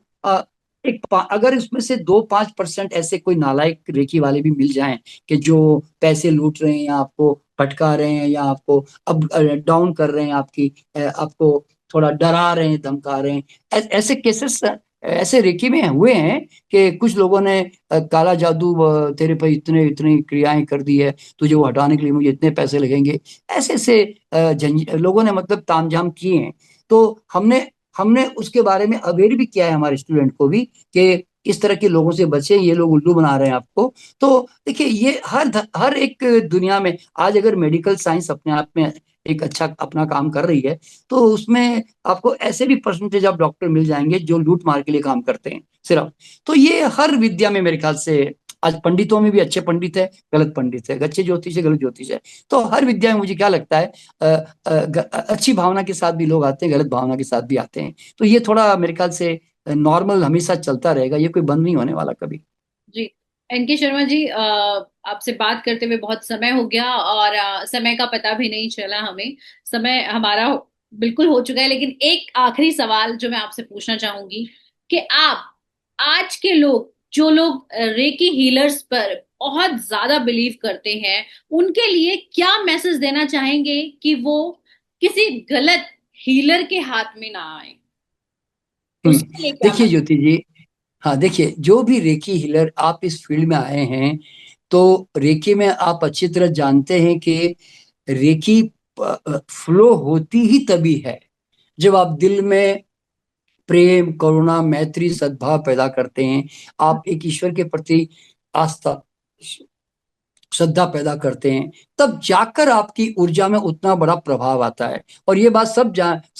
अगर इसमें से 2-5% ऐसे कोई नालायक रेकी वाले भी मिल जाएं कि जो पैसे लूट रहे हैं या आपको भटका रहे हैं या आपको अब डाउन कर रहे हैं, आपको थोड़ा डरा रहे हैं, धमका रहे हैं, ऐसे केसेस ऐसे रेकी में हुए हैं कि कुछ लोगों ने काला जादू, तेरे पर इतने इतनी क्रियाएं कर दी है, तुझे वो हटाने के लिए मुझे इतने पैसे लगेंगे, ऐसे ऐसे लोगों ने मतलब तामझाम किए हैं। तो हमने हमने उसके बारे में अवेयर भी किया है हमारे स्टूडेंट को भी कि इस तरह के लोगों से बचें, ये लोग उल्लू बना रहे हैं आपको। तो देखिए ये हर एक दुनिया में आज अगर मेडिकल साइंस अपने आप में एक अच्छा अपना काम कर रही है, तो उसमें आपको ऐसे भी परसेंटेज ऑफ डॉक्टर मिल जाएंगे जो लूट मार के लिए काम करते हैं सिर्फ। तो ये हर विद्या में मेरे ख्याल से, आज पंडितों में भी अच्छे पंडित है, गलत पंडित है, अच्छे ज्योतिष है, गलत ज्योतिष है। तो हर विद्या में मुझे क्या लगता है अच्छी भावना के साथ भी लोग आते हैं, गलत भावना के साथ भी आते हैं। तो ये थोड़ा मेरे ख्याल से नॉर्मल हमेशा चलता रहेगा, ये कोई बंद नहीं होने वाला कभी। जी। एनके शर्मा जी, आपसे बात करते हुए बहुत समय हो गया, और समय का पता भी नहीं चला हमें। समय हमारा बिल्कुल हो चुका है, लेकिन एक आखिरी सवाल जो मैं आपसे पूछना चाहूंगी कि आप, आज के लोग, जो लोग रेकी हीलर्स पर बहुत ज्यादा बिलीव करते हैं, उनके लिए क्या मैसेज देना चाहेंगे कि वो किसी गलत हीलर के हाथ में ना आए? हम्म, उसके लिए क्या देखिए मैसेज? ज्योति जी, हाँ देखिए, जो भी रेकी हीलर आप इस फील्ड में आए हैं, तो रेकी में आप अच्छी तरह जानते हैं कि रेकी फ्लो होती ही तभी है जब आप दिल में प्रेम, करुणा, मैत्री, सद्भाव पैदा करते हैं। आप एक ईश्वर के प्रति आस्था, श्रद्धा पैदा करते हैं, तब जाकर आपकी ऊर्जा में उतना बड़ा प्रभाव आता है। और ये बात सब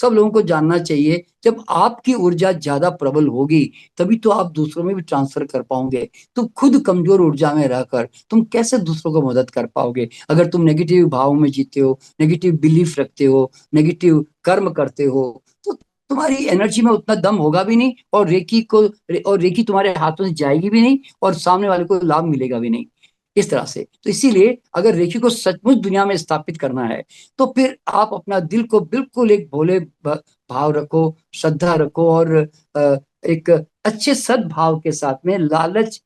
लोगों को जानना चाहिए, जब आपकी ऊर्जा ज्यादा प्रबल होगी तभी तो आप दूसरों में भी ट्रांसफर कर पाओगे। तुम खुद कमजोर ऊर्जा में रहकर तुम कैसे दूसरों को मदद कर पाओगे? अगर तुम नेगेटिव भाव में जीते हो, नेगेटिव बिलीफ रखते हो, नेगेटिव कर्म करते हो, तो तुम्हारी एनर्जी में उतना दम होगा भी नहीं, और रेकी तुम्हारे हाथों से जाएगी भी नहीं, और सामने वाले को लाभ मिलेगा भी नहीं। इस तरह से तो इसीलिए अगर रेखी को सचमुच दुनिया में स्थापित करना है, तो फिर आप अपना दिल को बिल्कुल एक भोले भाव रखो, श्रद्धा रखो, और एक अच्छे सद्भाव के साथ में लालच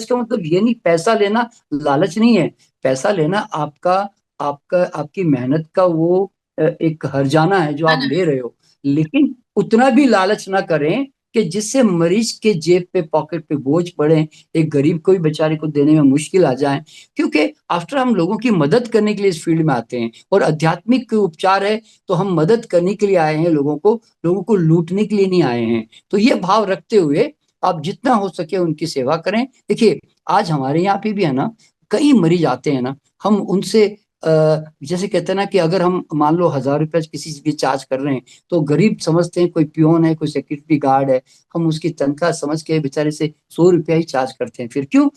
का मतलब ये नहीं पैसा लेना, लालच नहीं है। पैसा लेना आपका आपका आपकी मेहनत का वो एक हर्जाना है जो है आप ना? ले रहे हो। लेकिन उतना भी लालच ना करें कि जिससे मरीज के जेब पे, पॉकेट पे बोझ पड़े, एक गरीब को भी बेचारे को देने में मुश्किल आ जाए। क्योंकि आफ्टर हम लोगों की मदद करने के लिए इस फील्ड में आते हैं, और आध्यात्मिक उपचार है तो हम मदद करने के लिए आए हैं, लोगों को लूटने के लिए नहीं आए हैं। तो ये भाव रखते हुए आप जितना हो सके उनकी सेवा करें। देखिए, आज हमारे यहाँ पे भी है ना, कई मरीज आते हैं ना, हम उनसे जैसे कहते हैं ना कि अगर हम मान लो 1,000 रुपए किसी चीज की चार्ज कर रहे हैं, तो गरीब समझते हैं कोई पियोन है, कोई सिक्योरिटी गार्ड है, हम उसकी तनख्वाह समझ के बेचारे से 100 रुपया ही चार्ज करते हैं। फिर क्यों?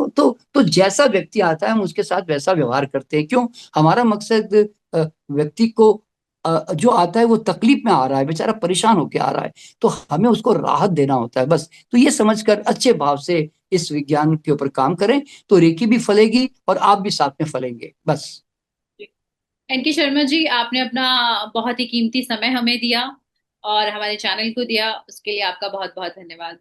तो जैसा व्यक्ति आता है हम उसके साथ वैसा व्यवहार करते हैं। क्यों? हमारा मकसद व्यक्ति को जो आता है वो तकलीफ में आ रहा है, बेचारा परेशान होकर आ रहा है, तो हमें उसको राहत देना होता है बस। तो ये समझकर अच्छे भाव से इस विज्ञान के ऊपर काम करें, तो रेकी भी फलेगी और आप भी साथ में फलेंगे बस। एनके शर्मा जी, आपने अपना बहुत ही कीमती समय हमें दिया और हमारे चैनल को दिया, उसके लिए आपका बहुत बहुत धन्यवाद।